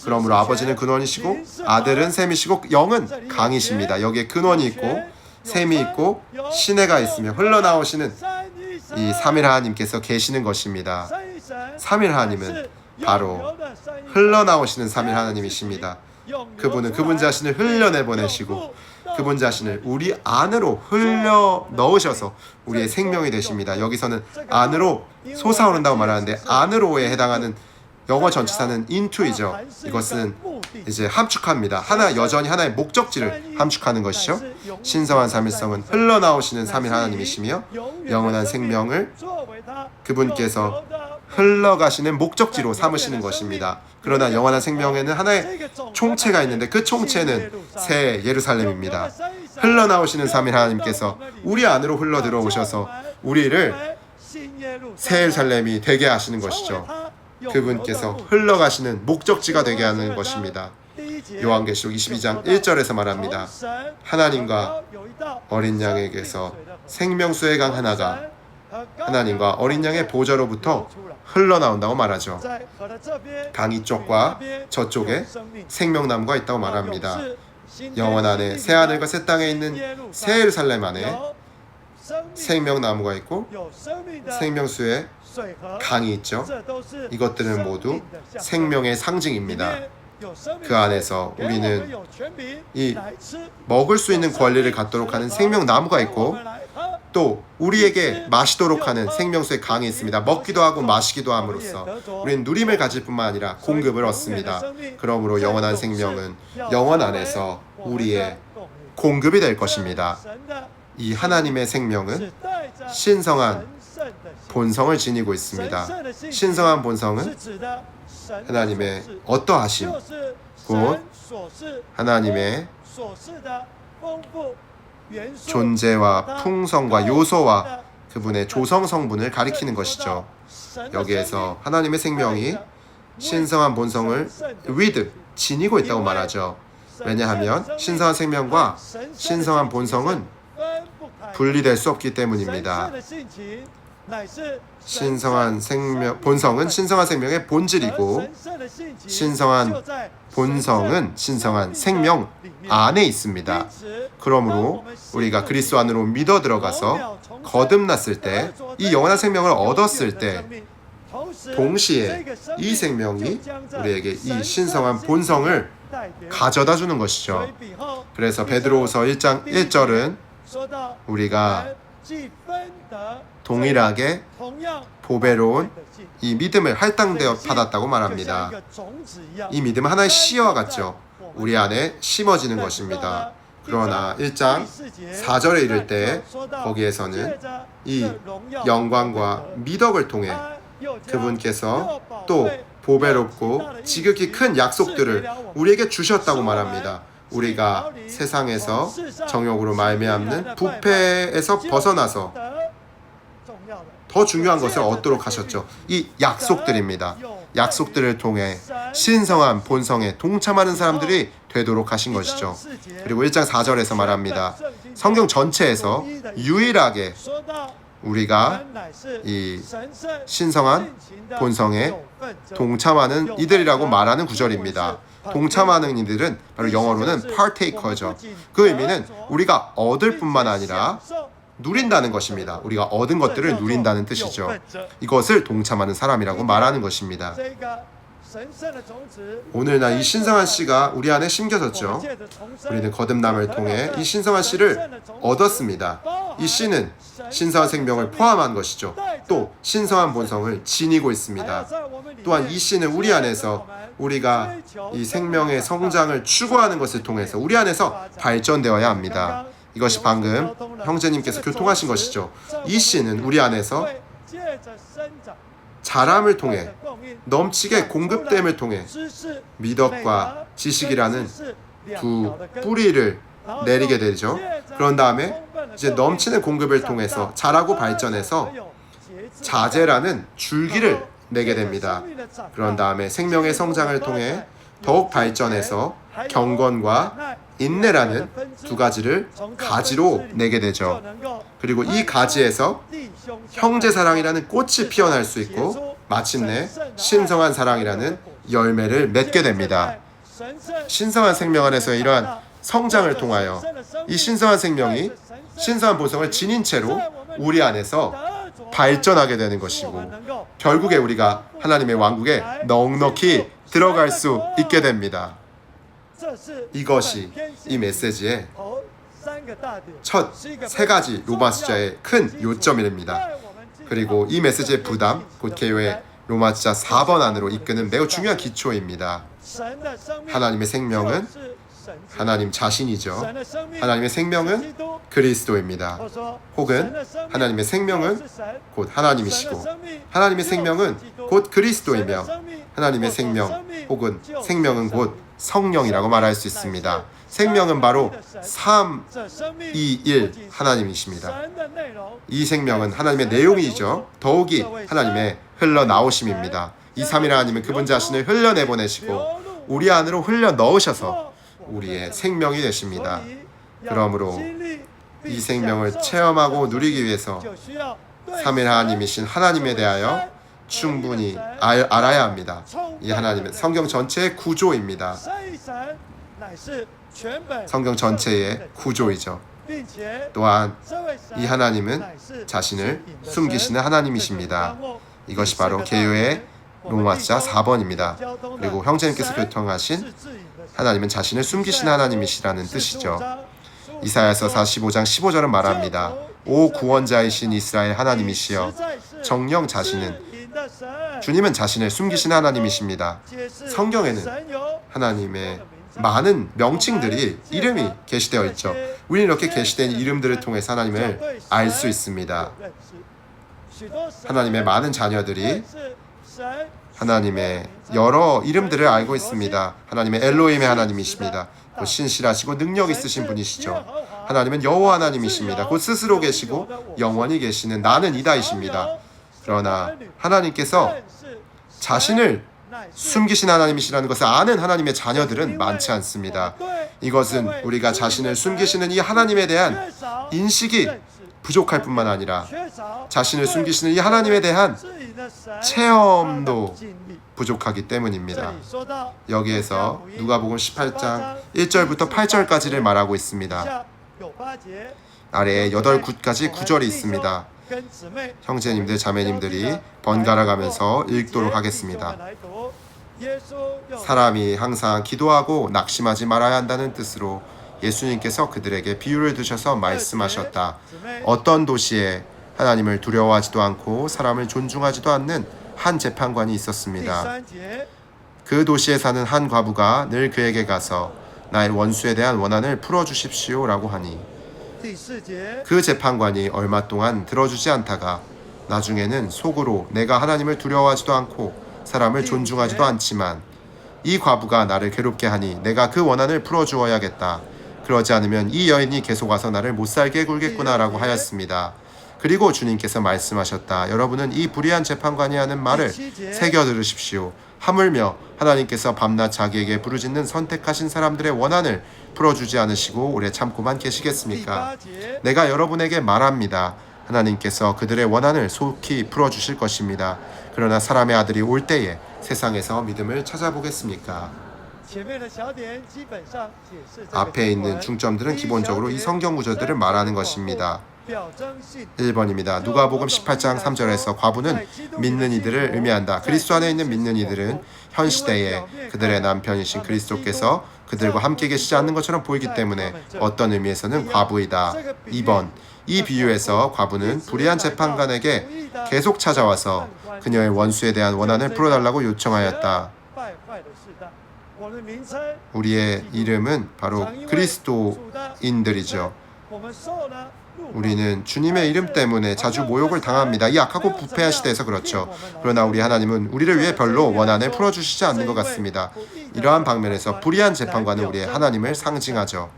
그러므로 아버지는 근원이시고 아들은 샘이시고 영은 강이십니다. 여기에 근원이 있고 샘이 있고 신해가 있으며 흘러나오시는 이 삼일 하나님께서 계시는 것입니다. 삼일 하나님은 바로 흘러나오시는 삼일 하나님이십니다. 그분은 그분 자신을 흘려내보내시고 그분 자신을 우리 안으로 흘려 넣으셔서 우리의 생명이 되십니다. 여기서는 안으로 솟아오른다고 말하는데 안으로에 해당하는 영어 전치사는 into이죠. 이것은 이제 함축합니다. 여전히 하나의 목적지를 함축하는 것이죠. 신성한 삼일성은 흘러나오시는 삼일 하나님이시며 영원한 생명을 그분께서 흘러가시는 목적지로 삼으시는 것입니다. 그러나 영원한 생명에는 하나의 총체가 있는데 그 총체는 새 예루살렘입니다. 흘러나오시는 삼일 하나님께서 우리 안으로 흘러 들어오셔서 우리를 새 예루살렘이 되게 하시는 것이죠. 그분께서 흘러가시는 목적지가 되게 하는 것입니다. 요한계시록 22장 1절에서 말합니다. 하나님과 어린 양에게서 생명수의 강 하나가 하나님과 어린 양의 보좌로부터 흘러나온다고 말하죠. 강 이쪽과 저쪽에 생명나무가 있다고 말합니다. 영원 안에 새 하늘과 새 땅에 있는 새 예루살렘 안에 생명나무가 있고 생명수의 강이 있죠. 이것들은 모두 생명의 상징입니다. 그 안에서 우리는 이 먹을 수 있는 권리를 갖도록 하는 생명나무가 있고 또 우리에게 마시도록 하는 생명수의 강이 있습니다. 먹기도 하고 마시기도 함으로써 우리는 누림을 가질 뿐만 아니라 공급을 얻습니다. 그러므로 영원한 생명은 영원 안에서 우리의 공급이 될 것입니다. 이 하나님의 생명은 신성한 본성을 지니고 있습니다. 신성한 본성은 하나님의 어떠하심, 곧 하나님의 존재와 풍성과 요소와 그분의 조성 성분을 가리키는 것이죠. 여기에서 하나님의 생명이 신성한 본성을 지니고 있다고 말하죠. 왜냐하면 신성한 생명과 신성한 본성은 분리될 수 없기 때문입니다. 본성은 신성한 생명의 본질이고 신성한 본성은 신성한 생명 안에 있습니다. 그러므로 우리가 그리스도 안으로 믿어 들어가서 거듭났을 때, 이 영원한 생명을 얻었을 때 동시에 이 생명이 우리에게 이 신성한 본성을 가져다 주는 것이죠. 그래서 베드로후서 1장 1절은 우리가 동일하게 보배로운 이 믿음을 할당되어 받았다고 말합니다. 이 믿음은 하나의 씨와 같죠. 우리 안에 심어지는 것입니다. 그러나 1장 4절에 이를 때 거기에서는 이 영광과 미덕을 통해 그분께서 또 보배롭고 지극히 큰 약속들을 우리에게 주셨다고 말합니다. 우리가 세상에서 정욕으로 말미암는 부패에서 벗어나서 더 중요한 것을 얻도록 하셨죠. 이 약속들입니다. 약속들을 통해 신성한 본성에 동참하는 사람들이 되도록 하신 것이죠. 그리고 1장 4절에서 말합니다. 성경 전체에서 유일하게 우리가 이 신성한 본성에 동참하는 이들이라고 말하는 구절입니다. 동참하는 이들은 바로 영어로는 partaker죠. 그 의미는 우리가 얻을 뿐만 아니라 누린다는 것입니다. 우리가 얻은 것들을 누린다는 뜻이죠. 이것을 동참하는 사람이라고 말하는 것입니다. 오늘날 이 신성한 씨가 우리 안에 심겨졌죠. 우리는 거듭남을 통해 이 신성한 씨를 얻었습니다. 이 씨는 신성한 생명을 포함한 것이죠. 또 신성한 본성을 지니고 있습니다. 또한 이 씨는 우리 안에서 우리가 이 생명의 성장을 추구하는 것을 통해서 우리 안에서 발전되어야 합니다. 이것이 방금 형제님께서 교통하신 것이죠. 이 씨는 우리 안에서 자람을 통해 넘치게 공급됨을 통해 미덕과 지식이라는 두 뿌리를 내리게 되죠. 그런 다음에 이제 넘치는 공급을 통해서 자라고 발전해서 자재라는 줄기를 내게 됩니다. 그런 다음에 생명의 성장을 통해 더욱 발전해서 경건과 인내라는 두 가지를 가지로 내게 되죠. 그리고 이 가지에서 형제사랑이라는 꽃이 피어날 수 있고 마침내 신성한 사랑이라는 열매를 맺게 됩니다. 신성한 생명 안에서 이러한 성장을 통하여 이 신성한 생명이 신성한 본성을 지닌 채로 우리 안에서 발전하게 되는 것이고 결국에 우리가 하나님의 왕국에 넉넉히 들어갈 수 있게 됩니다. 이것이 이 메시지의 첫 세 가지 로마 숫자의 큰 요점입니다. 그리고 이 메시지의 부담, 곧 개요의 로마 숫자 4번 안으로 이끄는 매우 중요한 기초입니다. 하나님의 생명은 하나님 자신이죠. 하나님의 생명은 그리스도입니다. 혹은 하나님의 생명은 곧 하나님이시고 하나님의 생명은 곧 그리스도이며 하나님의 생명 혹은 생명은 곧 성령이라고 말할 수 있습니다. 생명은 바로 3, 2, 1 하나님이십니다. 이 생명은 하나님의 내용이죠. 더욱이 하나님의 흘러나오심입니다. 이 3일 하나님은 그분 자신을 흘려내보내시고 우리 안으로 흘려넣으셔서 우리의 생명이 되십니다. 그러므로 이 생명을 체험하고 누리기 위해서 3일 하나님이신 하나님에 대하여 충분히 알아야 합니다. 이 하나님은 성경 전체의 구조입니다. 성경 전체의 구조이죠. 또한 이 하나님은 자신을 숨기시는 하나님이십니다. 이것이 바로 개요의 로마자 4번입니다. 그리고 형제님께서 교통하신 하나님은 자신을 숨기시는 하나님이시라는 뜻이죠. 이사야서 45장 15절은 말합니다. 오 구원자이신 이스라엘 하나님이시여 정녕 자신은 주님은 자신을 숨기시는 하나님이십니다. 성경에는 하나님의 많은 명칭들이 이름이 게시되어 있죠. 우리는 이렇게 게시된 이름들을 통해서 하나님을 알 수 있습니다. 하나님의 많은 자녀들이 하나님의 여러 이름들을 알고 있습니다. 하나님의 엘로힘의 하나님이십니다. 곧 신실하시고 능력 있으신 분이시죠. 하나님은 여호와 하나님이십니다. 곧 스스로 계시고 영원히 계시는 나는 이다이십니다. 그러나 하나님께서 자신을 숨기신 하나님이시라는 것을 아는 하나님의 자녀들은 많지 않습니다. 이것은 우리가 자신을 숨기시는 이 하나님에 대한 인식이 부족할 뿐만 아니라 자신을 숨기시는 이 하나님에 대한 체험도 부족하기 때문입니다. 여기에서 누가복음 18장 1절부터 8절까지를 말하고 있습니다. 아래에 8굿까지 9절이 있습니다. 형제님들, 자매님들이 번갈아 가면서 읽도록 하겠습니다. 사람이 항상 기도하고 낙심하지 말아야 한다는 뜻으로 예수님께서 그들에게 비유를 드셔서 말씀하셨다. 어떤 도시에 하나님을 두려워하지도 않고 사람을 존중하지도 않는 한 재판관이 있었습니다. 그 도시에 사는 한 과부가 늘 그에게 가서 나의 원수에 대한 원한을 풀어주십시오 라고 하니 그 재판관이 얼마 동안 들어주지 않다가 나중에는 속으로 내가 하나님을 두려워하지도 않고 사람을 존중하지도 않지만 이 과부가 나를 괴롭게 하니 내가 그 원한을 풀어주어야겠다. 그러지 않으면 이 여인이 계속 와서 나를 못살게 굴겠구나 라고 하였습니다. 그리고 주님께서 말씀하셨다. 여러분은 이 불의한 재판관이 하는 말을 새겨 들으십시오. 하물며 하나님께서 밤낮 자기에게 부르짖는 선택하신 사람들의 원한을 풀어주지 않으시고 오래 참고만 계시겠습니까? 내가 여러분에게 말합니다. 하나님께서 그들의 원한을 속히 풀어주실 것입니다. 그러나 사람의 아들이 올 때에 세상에서 믿음을 찾아보겠습니까? 앞에 있는 중점들은 기본적으로 이 성경 구절들을 말하는 것입니다. 1번입니다. 누가복음 18장 3절에서 과부는 믿는 이들을 의미한다. 그리스도 안에 있는 믿는 이들은 현 시대에 그들의 남편이신 그리스도께서 그들과 함께 계시지 않는 것처럼 보이기 때문에 어떤 의미에서는 과부이다. 2번, 이 비유에서 과부는 불의한 재판관에게 계속 찾아와서 그녀의 원수에 대한 원한을 풀어달라고 요청하였다. 우리의 이름은 바로 그리스도인들이죠. 우리는 주님의 이름 때문에 자주 모욕을 당합니다. 이 악하고 부패한 시대에서 그렇죠. 그러나 우리 하나님은 우리를 위해 별로 원한을 풀어주시지 않는 것 같습니다. 이러한 방면에서 불의한 재판관은 우리의 하나님을 상징하죠.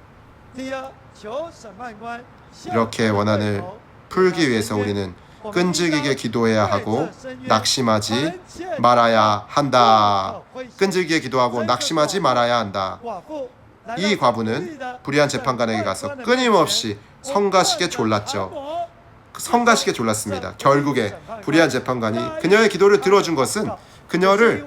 이렇게 원한을 풀기 위해서 우리는 끈질기게 기도해야 하고 낙심하지 말아야 한다. 끈질기게 기도하고 낙심하지 말아야 한다. 이 과부는 불의한 재판관에게 가서 끊임없이 성가시게 졸랐죠. 성가시게 졸랐습니다. 결국에 불의한 재판관이 그녀의 기도를 들어준 것은 그녀를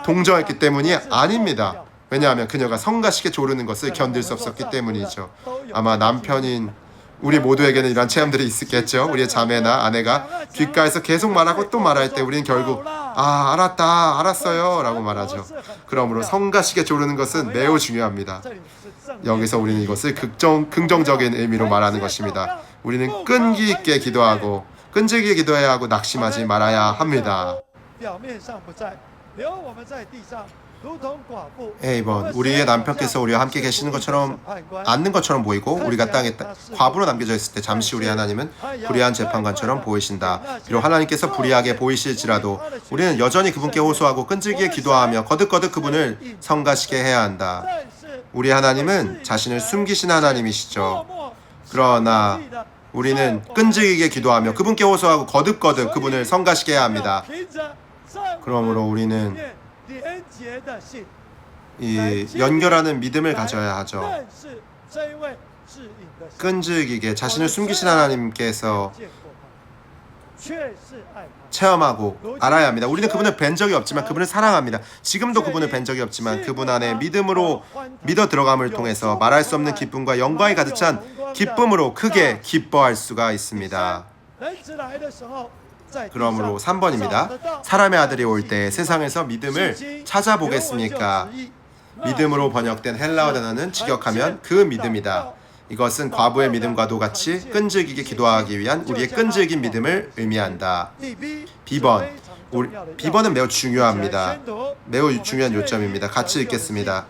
동정했기 때문이 아닙니다. 왜냐하면 그녀가 성가시게 조르는 것을 견딜 수 없었기 때문이죠. 아마 남편인 우리 모두에게는 이런 체험들이 있겠죠. 우리의 자매나 아내가 귓가에서 계속 말하고 또 말할 때 우리는 결국 알았다, 알았어요 라고 말하죠. 그러므로 성가시게 조르는 것은 매우 중요합니다. 여기서 우리는 이것을 긍정적인 의미로 말하는 것입니다. 우리는 끈기 있게 기도하고 끈질기게 기도해야 하고 낙심하지 말아야 합니다. A번, 우리의 남편께서 우리와 함께 계시는 것처럼 앉는 것처럼 보이고 우리가 땅에 과부로 남겨져 있을 때 잠시 우리 하나님은 불의한 재판관처럼 보이신다. 비록 하나님께서 불의하게 보이실지라도 우리는 여전히 그분께 호소하고 끈질기게 기도하며 거듭거듭 그분을 성가시게 해야 한다. 우리 하나님은 자신을 숨기신 하나님이시죠. 그러나 우리는 끈질기게 기도하며 그분께 호소하고 거듭거듭 그분을 성가시게 해야 합니다. 그러므로 우리는 이 연결하는 믿음을 가져야 하죠. 끈질기게 자신을 숨기신 하나님께서 체험하고 알아야 합니다. 우리는 그분을 뵌 적이 없지만 그분을 사랑합니다. 지금도 그분을 뵌 적이 없지만 그분 안에 믿음으로 믿어 들어감을 통해서 말할 수 없는 기쁨과 영광이 가득 찬 기쁨으로 크게 기뻐할 수가 있습니다. 그러므로 3번입니다. 사람의 아들이 올 때 세상에서 믿음을 찾아보겠습니까? 믿음으로 번역된 헬라어 단어는 직역하면 그 믿음이다. 이것은 과부의 믿음과도 같이 끈질기게 기도하기 위한 우리의 끈질긴 믿음을 의미한다. B번. B번은 매우 중요합니다. 매우 중요한 요점입니다. 같이 읽겠습니다.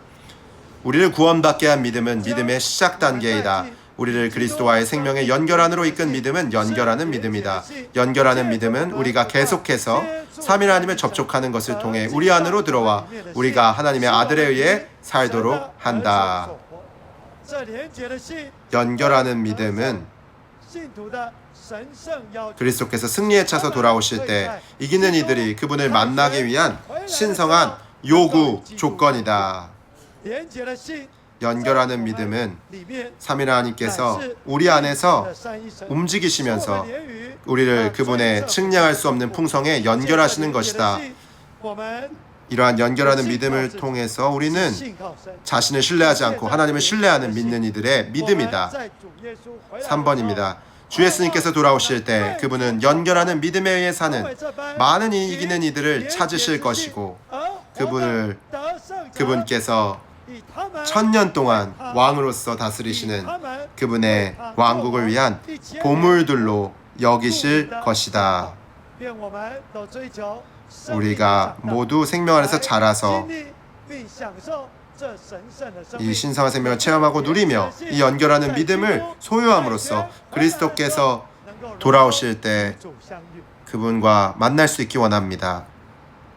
우리를 구원받게 한 믿음은 믿음의 시작 단계이다. 우리를 그리스도와의 생명의 연결안으로 이끈 믿음은 연결하는 믿음이다. 연결하는 믿음은 우리가 계속해서 삼위 하나님을 접촉하는 것을 통해 우리 안으로 들어와 우리가 하나님의 아들에 의해 살도록 한다. 연결하는 믿음은 그리스도께서 승리에 차서 돌아오실 때 이기는 이들이 그분을 만나기 위한 신성한 요구 조건이다. 연결하는 믿음은 삼위 하나님께서 우리 안에서 움직이시면서 우리를 그분의 측량할 수 없는 풍성에 연결하시는 것이다. 이러한 연결하는 믿음을 통해서 우리는 자신을 신뢰하지 않고 하나님을 신뢰하는 믿는 이들의 믿음이다. 3번입니다. 주 예수님께서 돌아오실 때 그분은 연결하는 믿음에 의해 사는 많은 이기는 이들을 찾으실 것이고 그분께서 1000년 동안 왕으로서 다스리시는 그분의 왕국을 위한 보물들로 여기실 것이다. 우리가 모두 생명 안에서 자라서 이 신성한 생명을 체험하고 누리며 이 연결하는 믿음을 소유함으로써 그리스도께서 돌아오실 때 그분과 만날 수 있기 원합니다.